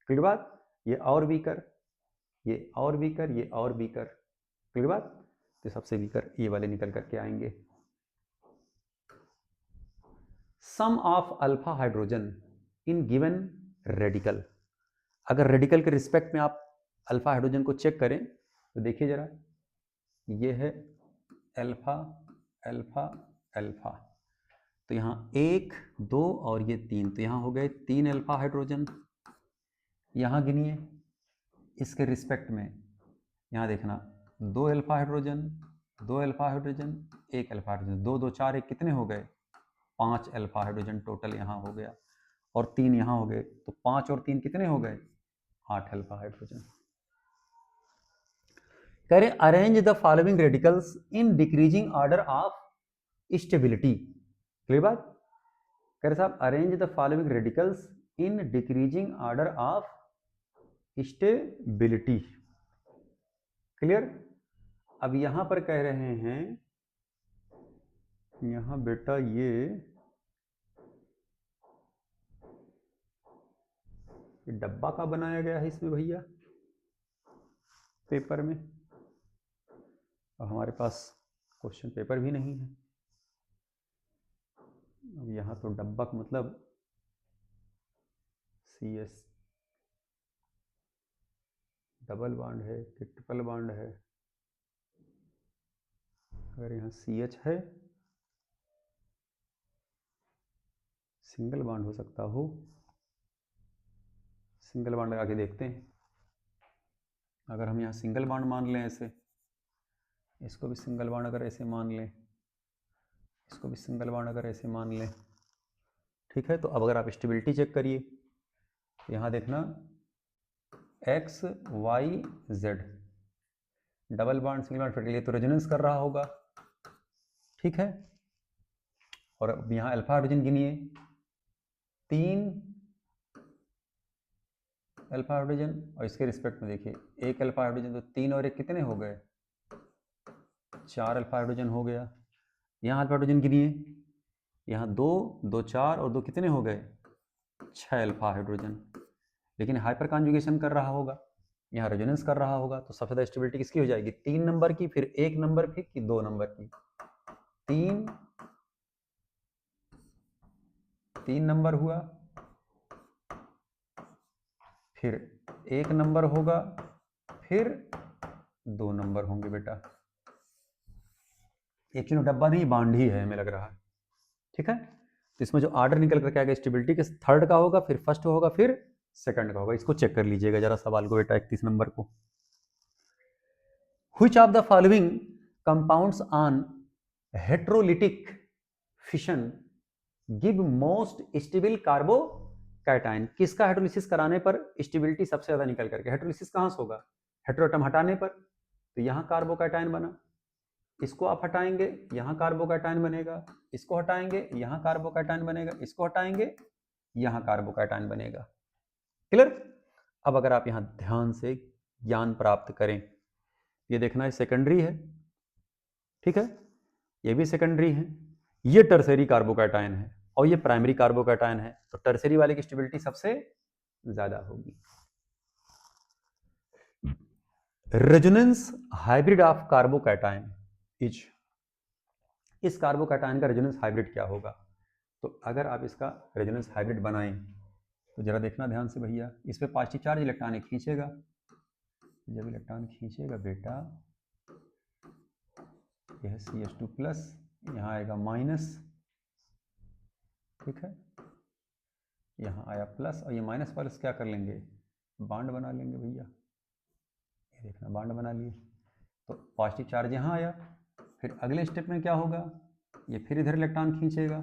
क्लियर बात। ये और वीकर, ये और वीकर, ये और वीकर। क्लियर बात। तो सबसे वीकर ये वाले निकल करके आएंगे। Sum of alpha hydrogen in given radical. अगर रेडिकल के रिस्पेक्ट में आप अल्फा हाइड्रोजन को चेक करें तो देखिए जरा, ये है अल्फा अल्फा अल्फा, तो यहाँ 1 2 और ये 3, तो यहाँ हो गए 3 अल्फा हाइड्रोजन। यहाँ गिनिए इसके रिस्पेक्ट में, यहाँ देखना 2 alpha hydrogen, 2 alpha hydrogen, 1 alpha hydrogen, 2 2 4 1 कितने हो गए 5 अल्फा हाइड्रोजन टोटल यहाँ हो गया, और 3 यहाँ हो गए, तो 5 और 3 कितने हो गए 8 अल्फा हाइड्रोजन। कह रहे arrange the following radicals in decreasing order of stability. Clear बात। कह रहे साहब arrange the following radicals in decreasing order of stability. Clear. अब यहां पर कह रहे हैं, यहां बेटा ये डब्बा का बनाया गया है इसमें भैया पेपर में, और हमारे पास क्वेश्चन पेपर भी नहीं है। अब यहाँ तो डब्बा का मतलब CS डबल बॉन्ड है कि ट्रिपल बॉन्ड है? अगर यहाँ CH है, सिंगल बॉन्ड हो सकता हो। सिंगल बॉन्ड लगा के देखते हैं। अगर हम यहाँ सिंगल बॉन्ड मान लें ऐसे, इसको भी सिंगल बॉन्ड अगर ऐसे मान लें, इसको भी सिंगल बॉन्ड अगर ऐसे मान लें, ठीक है। तो अब अगर आप स्टेबिलिटी चेक करिए, यहाँ देखना X Y Z, double bond single bond fit के लिए तो रेजोनेंस कर रहा होगा, ठीक है। और अब यहाँ अल्फा हाइड्रोजन गिनिए, 3 अल्फा हाइड्रोजन, और इसके रिस्पेक्ट में देखिए 1 अल्फा हाइड्रोजन, तो 3 और 1 कितने हो गए? 4 अल्फा हाइड्रोजन हो गया। यहाँ अल्फा हाइड्रोजन गिनिए, यहाँ 2 2 4 और 2 कितने हो गए? 6 अल्फा हाइड्रोजन। लेकिन हाइपर कॉन्जुगेशन कर रहा होगा, यहाँ रेजोनेंस कर रहा होगा, तो सबसे ज़्यादा स्टेबिलिटी किसकी हो जाएगी? 3 नंबर की, फिर 1 नंबर की, कि 2 नंबर की? 3 नंबर हुआ, फिर 1 नंबर होगा, फिर 2 नंबर होंगे बेटा। एक्चुअली डब्बा नहीं, बांड ही है हमें लग रहा है, ठीक है। तो इसमें जो ऑर्डर निकल कर के आएगा स्टेबिलिटी के, थर्ड का होगा, फिर फर्स्ट होगा, फिर सेकंड का होगा। इसको चेक कर लीजिएगा जरा सवाल को बेटा, 31 नंबर को। Which of the following compounds on heterolytic fission give most stable carbocation? किसका हाइड्रोलिसिस कराने पर स्टेबिलिटी सबसे ज्यादा निकल करके? हाइड्रोलिसिस कहां से होगा? हेट्रोएटम हटाने पर। तो यहाँ कार्बोकैटायन बना, इसको आप हटाएंगे, यहाँ कार्बोकैटायन बनेगा, इसको हटाएंगे, यहाँ कार्बोकैटायन बनेगा, इसको हटाएंगे, यहाँ कार्बोकैटायन बनेगा। क्लियर? अब अगर आप यहाँ ध्यान से ज्ञान प्राप्त करें, ये देखना है सेकेंडरी है, ठीक है, ये भी सेकेंडरी है, ये टर्सरी कार्बोकैटायन है, और ये प्राइमरी कार्बोकैटायन है। तो टर्सरी वाले की स्टेबिलिटी सबसे ज्यादा होगी। Resonance hybrid of carbocation is, इस कार्बोकैटायन का रेजोनेंस हाइब्रिड क्या होगा? तो अगर आप इसका रेजोनेंस हाइब्रिड बनाएं तो जरा देखना ध्यान से भैया, इस पे पॉजिटिव चार्ज इलेक्ट्रॉन खींचेगा, जब इलेक्ट्रॉन खींचेगा बेटा, यह CH2 प्लस, यहाँ आएगा माइनस, ठीक है, यहाँ आया प्लस, और ये माइनस प्लस क्या कर लेंगे? बॉन्ड बना लेंगे भैया। ये देखना बॉन्ड बना लिए, तो पॉजिटिव चार्ज यहाँ आया, फिर अगले स्टेप में क्या होगा? ये फिर इधर इलेक्ट्रॉन खींचेगा,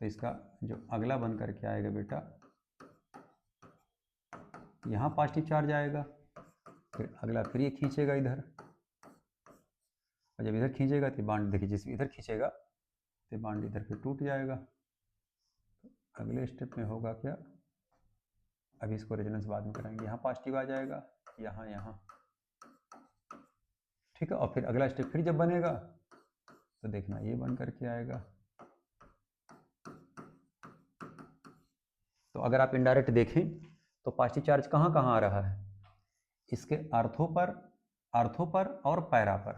तो इसका जो अगला बन करके आएगा बेटा, यहाँ पॉजिटिव चार्ज आएगा, फिर अगला फिर ये खींचेगा इधर, और जब इधर खींचेगा तो बॉन्ड देखिए, जिस इधर खींचेगा तो बॉन्ड इधर फिर टूट जाएगा। तो अगले स्टेप में होगा क्या? अभी इसको रेजोनेंस बाद में कराएंगे, यहाँ पॉजिटिव आ जाएगा, यहाँ यहाँ, ठीक है। और फिर अगला स्टेप फिर जब बनेगा तो देखना ये बन करके आएगा। तो अगर आप इनडायरेक्ट देखें तो पॉजिटिव चार्ज कहाँ कहाँ आ रहा है? इसके अर्थों पर और पैरा पर।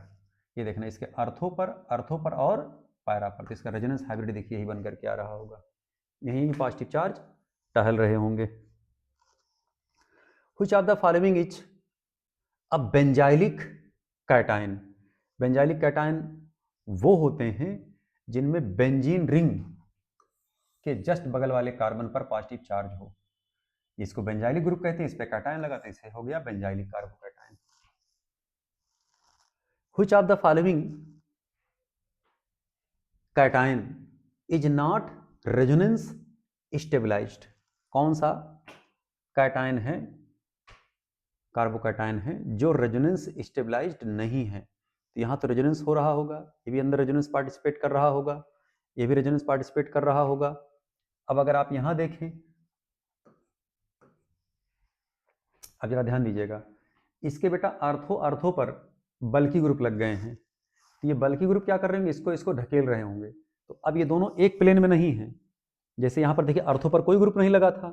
ये देखना इसके अर्थों पर और पैरा पर। तो इसका रेजोनेंस हाइब्रिड देखिए यही बन करके आ रहा होगा, यहीं पॉजिटिव चार्ज टहल रहे होंगे। Which of the following is a benzylic cation? Benzylic cation वो होते हैं जिनमें बेंजीन रिंग के जस्ट बगल वाले कार्बन पर पॉजिटिव चार्ज हो, इसको बेंजाइलिक ग्रुप कहते हैं। इस पे कैटायन लगाते हैं, इसे हो गया benzylic carbocation. Which of the following cation is not resonance stabilised? कौन सा कैटायन है, कार्बोकैटायन है जो रेजोनेंस स्टेबलाइज्ड नहीं है? तो यहाँ तो रेजोनेंस हो रहा होगा, ये भी अंदर रेजोनेंस पार्टिसिपेट कर रहा होगा, ये भी रेजोनेंस पार्टिसिपेट कर रहा होगा। अब अगर आप यहाँ देखें, अब जरा ध्यान दीजिएगा, इसके बेटा अर्थों पर बल्कि ग्रुप लग गए हैं, तो ये बल्कि ग्रुप क्या कर रहे होंगे? इसको ढकेल रहे होंगे। तो अब ये दोनों एक प्लेन में नहीं है। जैसे यहाँ पर देखिए अर्थों पर कोई ग्रुप नहीं लगा था,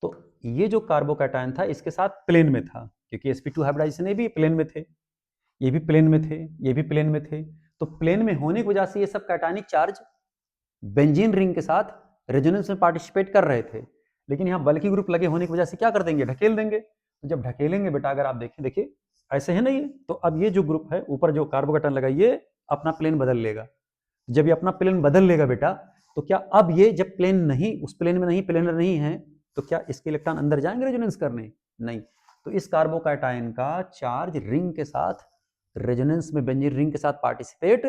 तो ये जो कार्बोकैटायन था इसके साथ प्लेन में था, क्योंकि sp2 हाइब्रिडाइजेशन ये भी प्लेन में थे, ये भी प्लेन में थे, ये भी प्लेन में थे। तो प्लेन में होने की वजह से ये सब कैटायनिक चार्ज बेंजीन रिंग के साथ रेजोनेंस में पार्टिसिपेट कर रहे थे, लेकिन यहाँ बल्कि ग्रुप लगे होने की वजह से क्या कर देंगे? ढकेल देंगे। तो जब ढकेलेंगे बेटा, अगर आप देखें, देखिए ऐसे है ना ये, तो अब ये जो ग्रुप है ऊपर जो कार्बोकेटायन लगा, ये अपना प्लेन बदल लेगा। जब ये अपना प्लेन बदल लेगा बेटा, तो क्या अब ये जब प्लेन नहीं, उस प्लेन में नहीं, प्लेनर नहीं है, तो क्या इसके इलेक्ट्रॉन अंदर जाएंगे रेजोनेंस करने? नहीं। तो इस कार्बोकेटायन का चार्ज रिंग के साथ रेजोनेंस में बेंजीन रिंग के साथ पार्टिसिपेट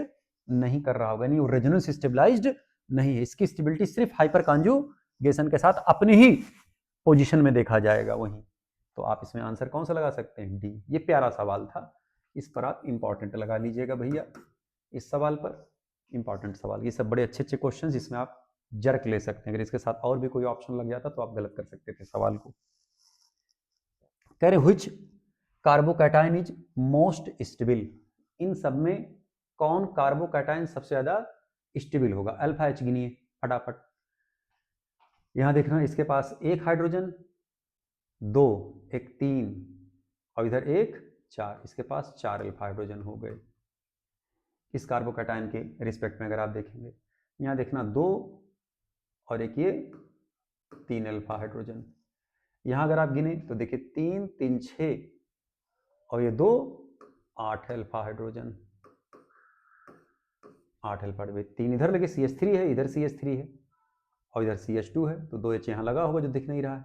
नहीं कर रहा होगा, यानी वो रेजोनेंस स्टेबलाइज्ड नहीं है। इसकी स्टेबिलिटी सिर्फ हाइपर कॉन्जुगेशन के साथ अपनी ही पोजीशन में देखा जाएगा वहीं। तो आप इसमें आंसर कौन सा लगा सकते हैं? डी। ये प्यारा सवाल था, इस पर आप इंपॉर्टेंट लगा लीजिएगा भैया। इस सवाल पर इंपॉर्टेंट सवाल, ये सब बड़े अच्छे अच्छे क्वेश्चंस, इसमें आप जर्क ले सकते हैं। अगर इसके साथ और भी कोई ऑप्शन लग जाता तो आप गलत कर सकते थे सवाल को। कह रहे which carbocation is most stable, इन सब में कौन कार्बोकैटायन सबसे ज्यादा स्टेबल होगा? अल्फा एच गिनिए फटाफट। यहां देखना, इसके पास एक हाइड्रोजन, दो, एक तीन, और इधर एक चार, इसके पास 4 अल्फा हाइड्रोजन हो गए। इस कार्बोकैटायन के रिस्पेक्ट में अगर आप देखेंगे, यहाँ देखना 2 और एक ये 3 अल्फा हाइड्रोजन। यहाँ अगर आप गिने तो देखिए 3 3 6 और ये 2 8 अल्फा हाइड्रोजन, 8 अल्फा हाइड्रोजन। 3 इधर लगे, CH3 है, इधर CH3 है और इधर CH2 है, तो 2 H यहाँ लगा होगा जो दिख नहीं रहा है।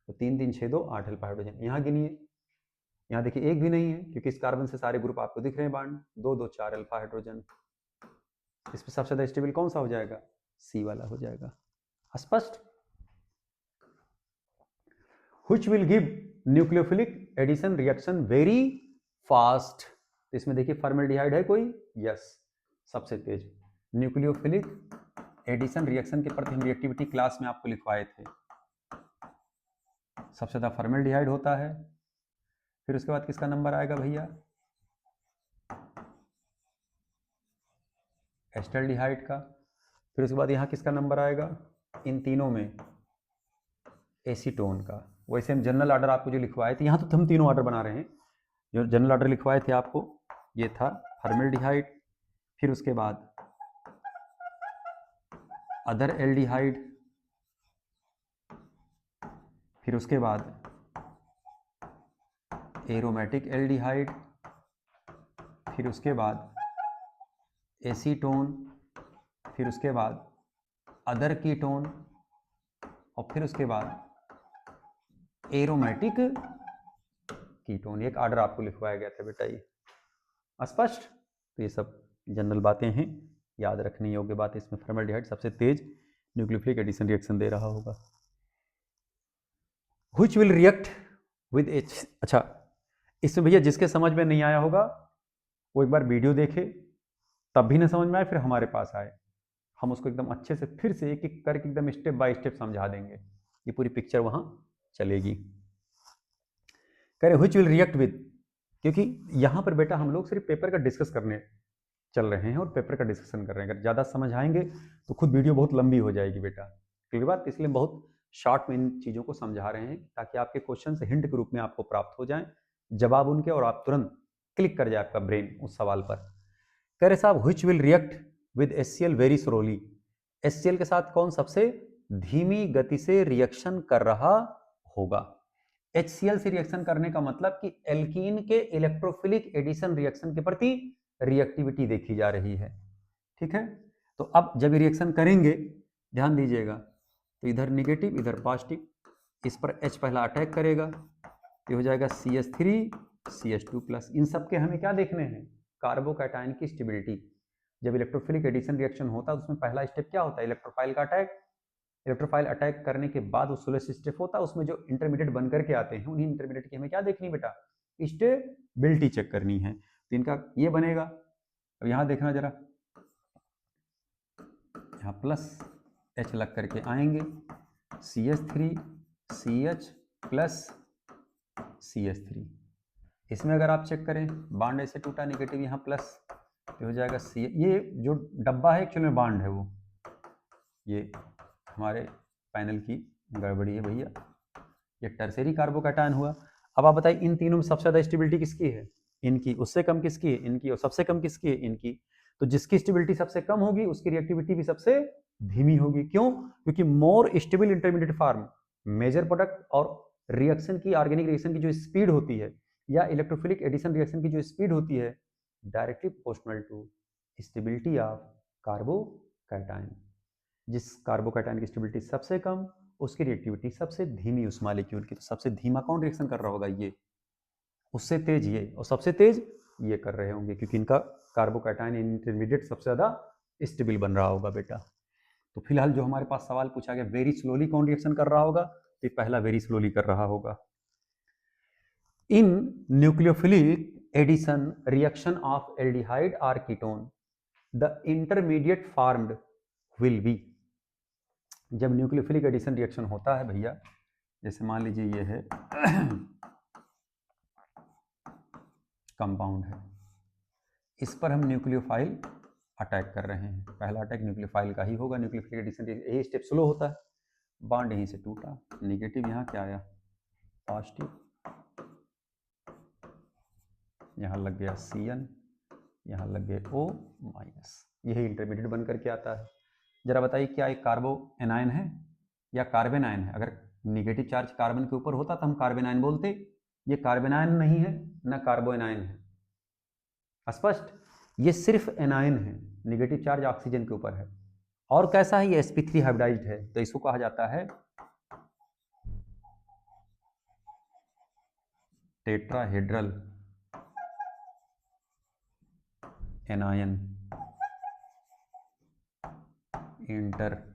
तो 3 3 6 2 8 अल्फा हाइड्रोजन। यहाँ गिनिए, यहाँ देखिए एक भी नहीं है, क्योंकि इस कार्बन से सारे ग्रुप आपको दिख रहे हैं बांड। 2 2 4 alpha hydrogen. इसमें सबसे ज्यादा स्टेबल कौन सा हो जाएगा? सी वाला हो जाएगा। स्पष्ट? Which will give nucleophilic addition reaction very fast? तो इसमें देखिए फॉर्मेल्डिहाइड है कोई? यस, सबसे तेज। न्यूक्लियोफिलिक एडिशन रिएक्शन के प्रति हम रिएक्टिविटी क्लास में आपको लिखवाए थे। सबसे ज्यादा फॉर्मेल्डिहाइड होता है, फिर उसके बाद किसका नंबर आएगा भैया? एस्टल्डिहाइड का। फिर उसके बाद यहाँ किसका नंबर आएगा? इन तीनों में एसीटोन का। वैसे हम जनरल ऑर्डर आपको जो लिखवाए थे, यहाँ तो हम तीनों ऑर्डर बना रहे हैं। जो जनरल ऑर्डर लिखवाए थे आपको, ये था फॉर्मेल्डिहाइड, फिर उसके बाद अदर एल्डिहाइड, फिर उसके बाद एरोमेटिक एल्डिहाइड, फिर उसके बाद एसीटोन, फिर उसके बाद अदर कीटोन, और फिर उसके बाद एरोमेटिक कीटोन। एक ऑर्डर आपको लिखवाया गया था बेटा ये। स्पष्ट? तो ये सब जनरल बातें हैं, याद रखने योग्य बात। इसमें फॉर्मेल्डिहाइड सबसे तेज न्यूक्लियोफिलिक एडिशन रिएक्शन दे रहा होगा। Which will react with H। अच्छा, इसमें भैया जिसके समझ में नहीं आया होगा वो एक बार वीडियो देखे, तब भी ना समझ में आए, फिर हमारे पास आए, हम उसको एकदम अच्छे से फिर से एक एक करके एकदम स्टेप बाय स्टेप समझा देंगे। ये पूरी पिक्चर वहां चलेगी। कह रहे व्हिच विल रिएक्ट विद, क्योंकि यहां पर बेटा हम लोग सिर्फ पेपर का डिस्कस करने चल रहे हैं और पेपर का डिस्कशन कर रहे हैं। अगर ज़्यादा समझ आएंगे तो खुद वीडियो बहुत लंबी हो जाएगी बेटा। क्लियर बात? इसलिए बहुत शॉर्ट में इन चीज़ों को समझा रहे हैं, ताकि आपके क्वेश्चन से हिंट के रूप में आपको प्राप्त हो जाएं जवाब उनके, और आप तुरंत क्लिक कर जाए आपका ब्रेन उस सवाल पर। कह रहे साहब which will react with HCl very slowly, HCl के साथ कौन सबसे धीमी गति से रिएक्शन कर रहा होगा? HCl से रिएक्शन करने का मतलब कि एल्कीन के इलेक्ट्रोफिलिक एडिशन रिएक्शन के प्रति रिएक्टिविटी देखी जा रही है। ठीक है, तो अब जब रिएक्शन करेंगे, ध्यान दीजिएगा, तो इधर निगेटिव इधर पॉजिटिव, इस पर H पहला अटैक करेगा, ये हो जाएगा CH3 CH2+। इन सब के हमें क्या देखने हैं? कार्बोकैटायन की स्टेबिलिटी। जब इलेक्ट्रोफिलिक एडिशन रिएक्शन होता है उसमें पहला स्टेप क्या होता है? इलेक्ट्रोफाइल का अटैक। इलेक्ट्रोफाइल अटैक करने के बाद वो सोलर स्टेप होता है, उसमें जो इंटरमीडिएट बन करके आते हैं, उन्हीं इंटरमीडिएट की हमें क्या देखनी बेटा? स्टेबिलिटी चेक करनी है। तो इनका ये बनेगा। अब यहाँ देखना जरा, यहाँ प्लस H लग करके आएंगे, CH3 CH प्लस CH3। इसमें अगर आप चेक करें, बांड ऐसे टूटा, निगेटिव यहाँ प्लस, तो हो जाएगा C। ये जो डब्बा है एक्चुअल में बांड है, वो ये हमारे पैनल की गड़बड़ी है भैया। ये टर्सरी कार्बोकैटायन हुआ। अब आप बताइए इन तीनों में सबसे ज्यादा स्टेबिलिटी किसकी है? इनकी। उससे कम किसकी है? इनकी। और सबसे कम किसकी है? इनकी। तो जिसकी स्टेबिलिटी सबसे कम होगी उसकी रिएक्टिविटी भी सबसे धीमी होगी। क्यों? क्योंकि more stable intermediate form, major product और रिएक्शन की, ऑर्गेनिक रिएक्शन की जो स्पीड होती है या इलेक्ट्रोफिलिक एडिशन रिएक्शन की जो स्पीड होती है directly proportional to stability of carbocation. जिस कार्बोकैटायन की स्टेबिलिटी सबसे कम, उसकी रिएक्टिविटी सबसे धीमी उस मॉलिक्यूल की। तो सबसे धीमा कौन रिएक्शन कर रहा होगा? ये। उससे तेज ये, और सबसे तेज ये कर रहे होंगे, क्योंकि इनका कार्बोकैटायन इंटरमीडिएट सबसे ज़्यादा स्टेबल बन रहा होगा बेटा। तो फिलहाल जो हमारे पास सवाल पूछा गया, वेरी स्लोली कौन रिएक्शन कर रहा होगा? तो पहला वेरी स्लोली कर रहा होगा। In nucleophilic addition reaction of aldehyde और ketone the intermediate formed will be. जब न्यूक्लियोफिलिक एडिशन रिएक्शन होता है भैया, जैसे मान लीजिए ये है कंपाउंड है, इस पर हम न्यूक्लियोफाइल अटैक कर रहे हैं। पहला अटैक न्यूक्लियोफाइल का ही होगा। न्यूक्लियोफिलिक एडिशन यही स्टेप स्लो होता है। बॉन्ड यहीं से टूटा, निगेटिव यहाँ क्या आया? पॉजिटिव। यहाँ लग गया Cn, यहाँ लग गया O माइनस। यही इंटरमीडिएट बन करके आता है। जरा बताइए, क्या एक कार्बो एनायन है या कार्बन आयन है? अगर निगेटिव चार्ज कार्बन के ऊपर होता तो हम कार्बन आयन बोलते। ये कार्बन आयन नहीं है, ना कार्बो एनायन है। स्पष्ट? ये सिर्फ एनायन है, निगेटिव चार्ज ऑक्सीजन के ऊपर है। और कैसा है? ये sp3 हाइब्रिडाइज्ड है, तो इसको कहा जाता है टेट्राहेड्रल एनायन इंटरमीडिएट।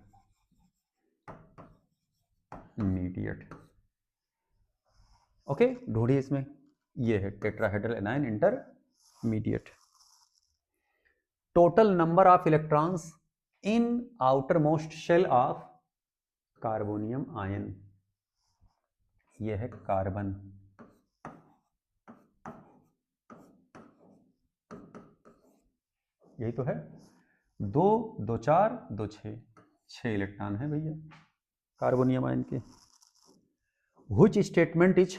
ओके, ढूंढिए इसमें। ये है tetrahedral anion intermediate. Total number of electrons in outermost shell of carbonium ion. ये है कार्बन, यही तो है। 2 2 4 2 6 6 इलेक्ट्रॉन है भैया कार्बोनियम आयन के। Which statement is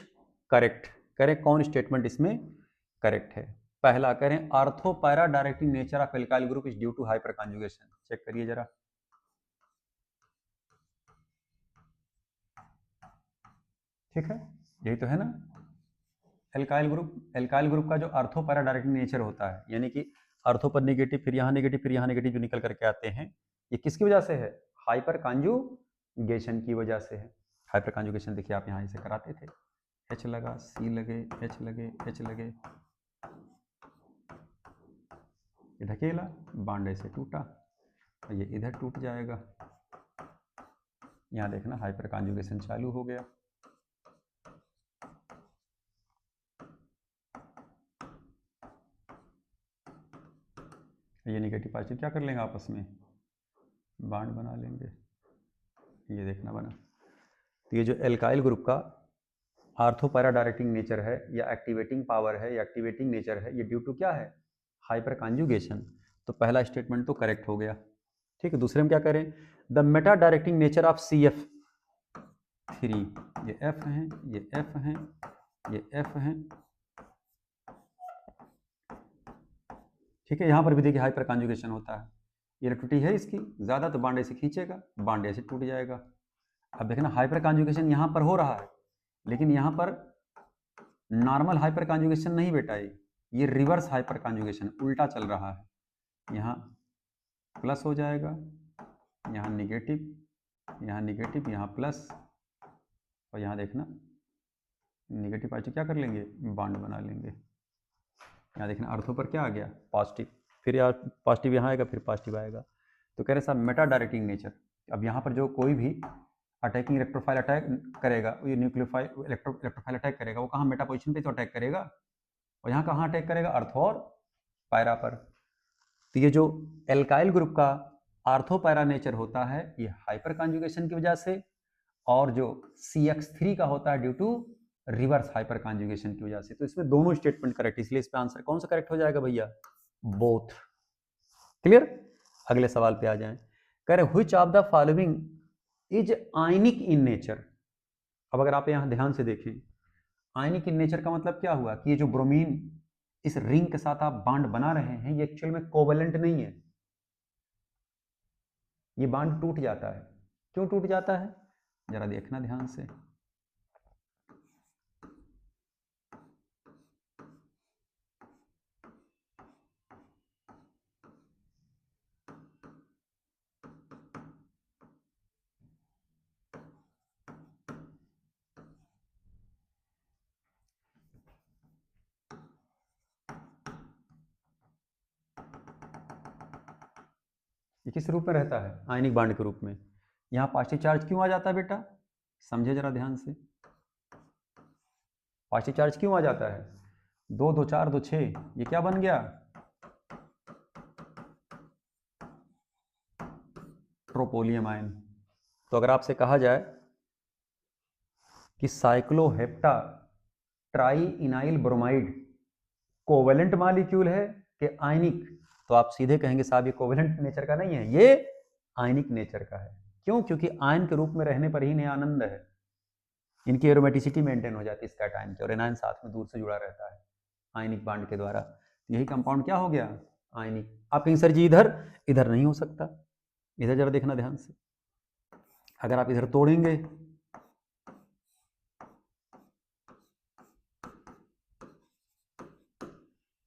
correct? Correct कौन स्टेटमेंट इसमें करेक्ट है? पहला करें, ortho para directing nature of alkyl group is due to hyperconjugation. Check करिए जरा। ठीक है, यही तो है ना। एल्काइल ग्रुप का जो आर्थो पैरा डायरेक्टिंग नेचर होता है, यानी कि आर्थो पर निगेटिव, फिर यहाँ निगेटिव, फिर यहाँ निगेटिव जो निकल करके आते हैं, ये किसकी वजह से है? हाइपर कॉन्जुगेशन की वजह से है। हाइपर कॉन्जुगेशन देखिए आप यहाँ इसे कराते थे, H लगा, C लगे, H लगे, H लगे, ये ढकेला, बॉन्ड ऐसे टूटा, और ये इधर टूट जाएगा। यहाँ देखना हाइपर कॉन्जुगेशन चालू हो गया। ये निगेटिव पॉजिटिव क्या कर लेंगे आपस में? बॉन्ड बना लेंगे। ये देखना बना। तो ये जो एल्काइल ग्रुप का आर्थो पैरा डायरेक्टिंग नेचर है या एक्टिवेटिंग पावर है या एक्टिवेटिंग नेचर है, ये ड्यू टू क्या है? Hyper conjugation. तो पहला स्टेटमेंट तो करेक्ट हो गया। ठीक है, दूसरे में क्या करें? The Meta directing nature of CF3, ये F हैं, ये F हैं, ये F हैं। ठीक है, यहाँ पर भी देखिए हाइपर कॉन्जुगेशन होता है। इलेक्ट्रिसिटी है इसकी ज़्यादा, तो बॉन्ड ऐसे खींचेगा, बॉन्ड ऐसे टूट जाएगा। अब देखना हाइपर कॉन्जुगेशन यहाँ पर हो रहा है, लेकिन यहाँ पर नॉर्मल हाइपर कॉन्जुगेशन नहीं बेटा, ये रिवर्स हाइपर कॉन्जुगेशन, उल्टा चल रहा है। यहाँ प्लस हो जाएगा, यहाँ निगेटिव, यहाँ निगेटिव, यहाँ प्लस, और यहाँ देखना निगेटिव पॉजिटिव क्या कर लेंगे? बॉन्ड बना लेंगे। यहाँ देखना अर्थों पर क्या आ गया? पॉजिटिव, फिर यार पॉजिटिव यहाँ आएगा, फिर पॉजिटिव आएगा। तो कह रहे साहब मेटा डायरेक्टिंग नेचर। अब यहाँ पर जो कोई भी अटैकिंग इलेक्ट्रोफाइल अटैक करेगा, ये न्यूक्लियोफाइल इलेक्ट्रोफाइल अटैक करेगा, वो कहाँ? मेटा पोजीशन पे तो अटैक करेगा, और यहाँ कहाँ अटैक करेगा? अर्थो और पैरा पर। तो ये जो एल्काइल ग्रुप का आर्थो पैरा नेचर होता है, ये हाइपर कॉन्जुगेशन की वजह से, और जो CX3 का होता है due to reverse hyperconjugation की वजह से। तो इसमें दोनों स्टेटमेंट करेक्ट, इसलिए इस पे आंसर कौन सा करेक्ट हो जाएगा भैया? बोथ। क्लियर? अगले सवाल पे आ जाएं। कह रहे which of the following is ionic in nature. अब अगर आप यहां ध्यान से देखें, आयनिक इन नेचर का मतलब क्या हुआ? कि ये जो ब्रोमीन इस रिंग के साथ आप बॉन्ड बना रहे हैं, ये एक्चुअल में कोवेलेंट नहीं है, ये बॉन्ड टूट जाता है। क्यों टूट जाता है? जरा देखना ध्यान से। ये किस रूप में रहता है? आयनिक बांड के रूप में। यहाँ पॉजिटिव चार्ज क्यों आ जाता है बेटा? समझे जरा ध्यान से। पॉजिटिव चार्ज क्यों आ जाता है? 2 2 4 2 6, ये क्या बन गया? ट्रोपोलियम आयन। तो अगर आपसे कहा जाए कि साइक्लोहेप्टा ट्राई इनाइल ब्रोमाइड कोवेलेंट मॉलिक्यूल है कि आयनिक, तो आप सीधे कहेंगे साहब ये कोवेलेंट नेचर का नहीं है, ये आयनिक नेचर का है। क्यों? क्योंकि आयन के रूप में रहने पर ही इन्हें आनंद है, इनकी एरोमेटिसिटी मेंटेन हो जाती है इस कैटायन की, और एनायन साथ में दूर से जुड़ा रहता है आयनिक बांड के द्वारा। यही कंपाउंड क्या हो गया? आयनिक। आप कहीं सर जी इधर इधर नहीं हो सकता, इधर जरा देखना ध्यान से। अगर आप इधर तोड़ेंगे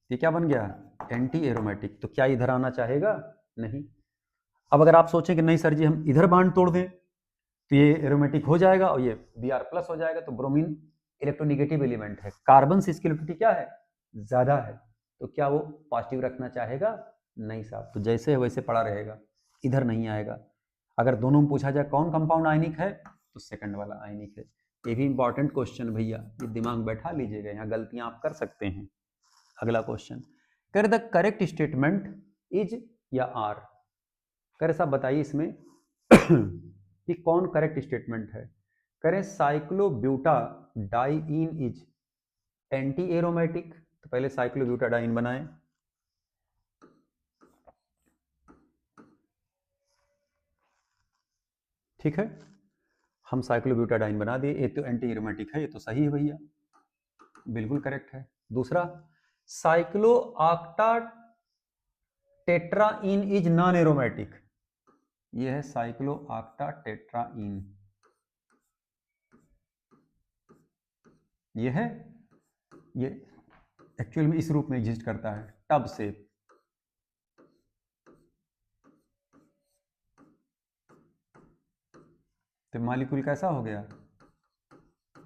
ये क्या बन गया? Anti aromatic. तो क्या इधर आना चाहेगा? नहीं। अब अगर आप सोचें कि नहीं सर जी हम इधर बांड तोड़ दें तो ये एरोमेटिक हो जाएगा और ये Br+ हो जाएगा, तो ब्रोमीन इलेक्ट्रोनिगेटिव एलिमेंट है, कार्बन से इसकी इलेक्ट्रिसिटी क्या है? ज्यादा है, तो क्या वो पॉजिटिव रखना चाहेगा? नहीं साहब, तो जैसे है वैसे पड़ा रहेगा, इधर नहीं आएगा। अगर दोनों में पूछा जाए कौन कंपाउंड आयनिक है, तो सेकंड वाला आयनिक है। ये भी इंपॉर्टेंट क्वेश्चन भैया, ये दिमाग बैठा लीजिएगा, यहाँ गलतियां आप कर सकते हैं। अगला क्वेश्चन, कर द करेक्ट स्टेटमेंट इज या आर। करे साहब बताइए इसमें कि कौन करेक्ट स्टेटमेंट है। करें साइक्लोब्यूटा डाइइन इज एंटी एरोमेटिक, तो पहले साइक्लोब्यूटाडाइन बनाएं। ठीक है, हम साइक्लोब्यूटाडाइन बना दिए, ये तो एंटी एरोमेटिक है, ये तो सही है भैया, बिल्कुल करेक्ट है। दूसरा, साइक्लोऑक्टा टेट्राइन इज नॉन एरोमेटिक, ये है साइक्लोऑक्टा टेट्राइन, ये है, ये एक्चुअल में इस रूप में एग्जिस्ट करता है, टब से। तो मॉलिक्यूल कैसा हो गया?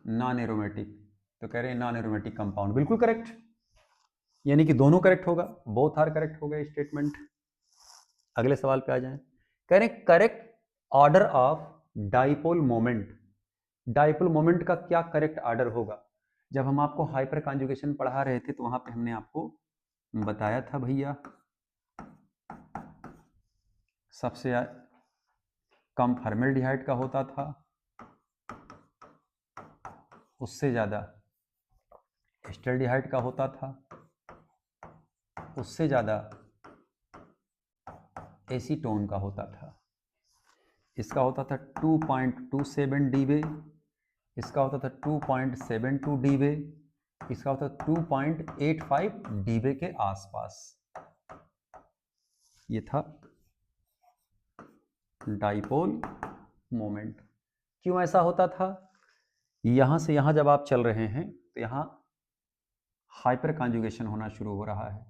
Non aromatic. तो कह रहे हैं नॉन एरोमेटिक कंपाउंड, बिल्कुल करेक्ट, यानी कि दोनों करेक्ट होगा, बोथ आर करेक्ट हो गए स्टेटमेंट। अगले सवाल पे आ जाएं। कह रहे हैं correct order of dipole moment. Dipole moment का क्या करेक्ट ऑर्डर होगा? जब हम आपको हाइपर कॉन्जुगेशन पढ़ा रहे थे तो वहां पे हमने आपको बताया था भैया, सबसे कम फॉर्मेल्डिहाइड का होता था, उससे ज्यादा एस्टल्डिहाइड का होता था, उससे ज्यादा एसीटोन का होता था। इसका होता था 2.27 डीवे, इसका होता था 2.72 डीवे, इसका होता था 2.85 डीवे के आसपास। ये था डाइपोल मोमेंट। क्यों ऐसा होता था? यहां से यहां जब आप चल रहे हैं तो यहां हाइपर कॉन्जुगेशन होना शुरू हो रहा है,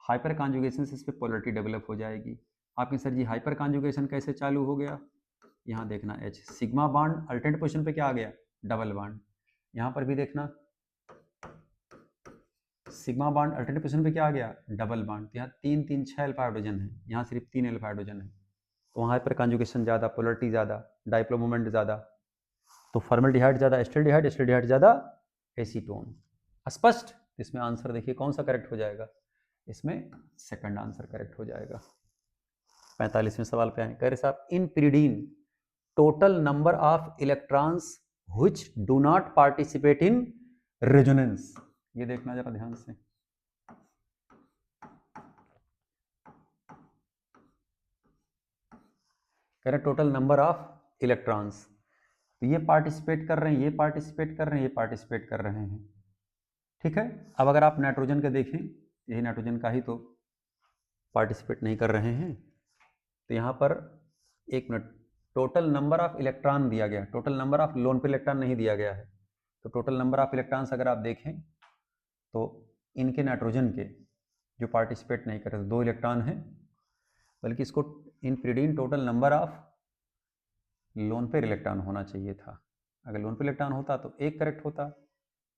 हाइपर कॉन्जुगेशन से इस पर पोलरिटी डेवलप हो जाएगी। आपके सर जी हाइपर कॉन्जुगेशन कैसे चालू हो गया? यहाँ देखना H sigma bond alternate position पे क्या आ गया? Double bond. यहाँ पर भी देखना सिग्मा बॉन्ड अल्टरनेट पोजीशन पे क्या आ गया? Double bond. यहाँ 3 3 6 अल्फा हाइड्रोजन है, यहाँ सिर्फ 3 अल्फा हाइड्रोजन है, तो वहाँ हाइपर कॉन्जुगेशन ज़्यादा, पोलरिटी ज़्यादा, डाइपोल मोमेंट ज़्यादा, तो फॉर्मल्डिहाइड ज़्यादा, एस्टल्डिहाइड, एस्टल्डिहाइड ज़्यादा, एसीटोन। स्पष्ट? इसमें आंसर देखिए कौन सा करेक्ट हो जाएगा? इसमें सेकंड आंसर करेक्ट हो जाएगा। 45वें सवाल पे आए। कह रहे साहब इन pyridine total number of electrons which do not participate in resonance. ये देखना जरा ध्यान से। कह रहे टोटल नंबर ऑफ इलेक्ट्रॉन्स, तो ये पार्टिसिपेट कर रहे हैं, ये पार्टिसिपेट कर रहे हैं, ये पार्टिसिपेट कर रहे हैं। ठीक है, अब अगर आप नाइट्रोजन का देखें, यही नाइट्रोजन का ही तो पार्टिसिपेट नहीं कर रहे हैं, तो यहाँ पर एक minute, total number of electron दिया गया, टोटल नंबर ऑफ लोन पे इलेक्ट्रॉन नहीं दिया गया है। तो टोटल नंबर ऑफ इलेक्ट्रॉन्स अगर आप देखें तो इनके नाइट्रोजन के जो पार्टिसिपेट नहीं कर रहे, 2 इलेक्ट्रॉन हैं, बल्कि इसको इन pyridine total number of loan pair electron होना चाहिए था। अगर लोन पेयर इलेक्ट्रॉन होता तो 1 करेक्ट होता,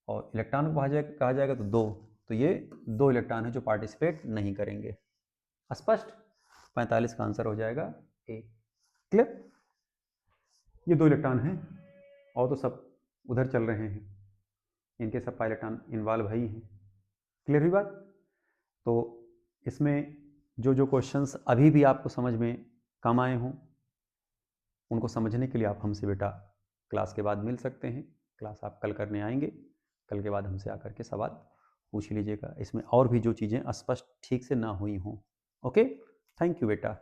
और इलेक्ट्रॉन को कहा जाएगा तो 2, तो ये 2 इलेक्ट्रॉन है जो पार्टिसिपेट नहीं करेंगे। स्पष्ट? 45 का आंसर हो जाएगा ए। क्लियर? ये 2 इलेक्ट्रॉन हैं और तो सब उधर चल रहे हैं, इनके सब पाइलेट्रॉन इन्वॉल्व है ही हैं। क्लियर हुई बात? तो इसमें जो जो क्वेश्चंस अभी भी आपको समझ में कम आए हों, उनको समझने के लिए आप हमसे बेटा क्लास के बाद मिल सकते हैं। क्लास आप कल करने आएंगे, कल के बाद हमसे आकर के सवाल पूछ लीजिएगा, इसमें और भी जो चीज़ें स्पष्ट ठीक से ना हुई हों। ओके, थैंक यू बेटा।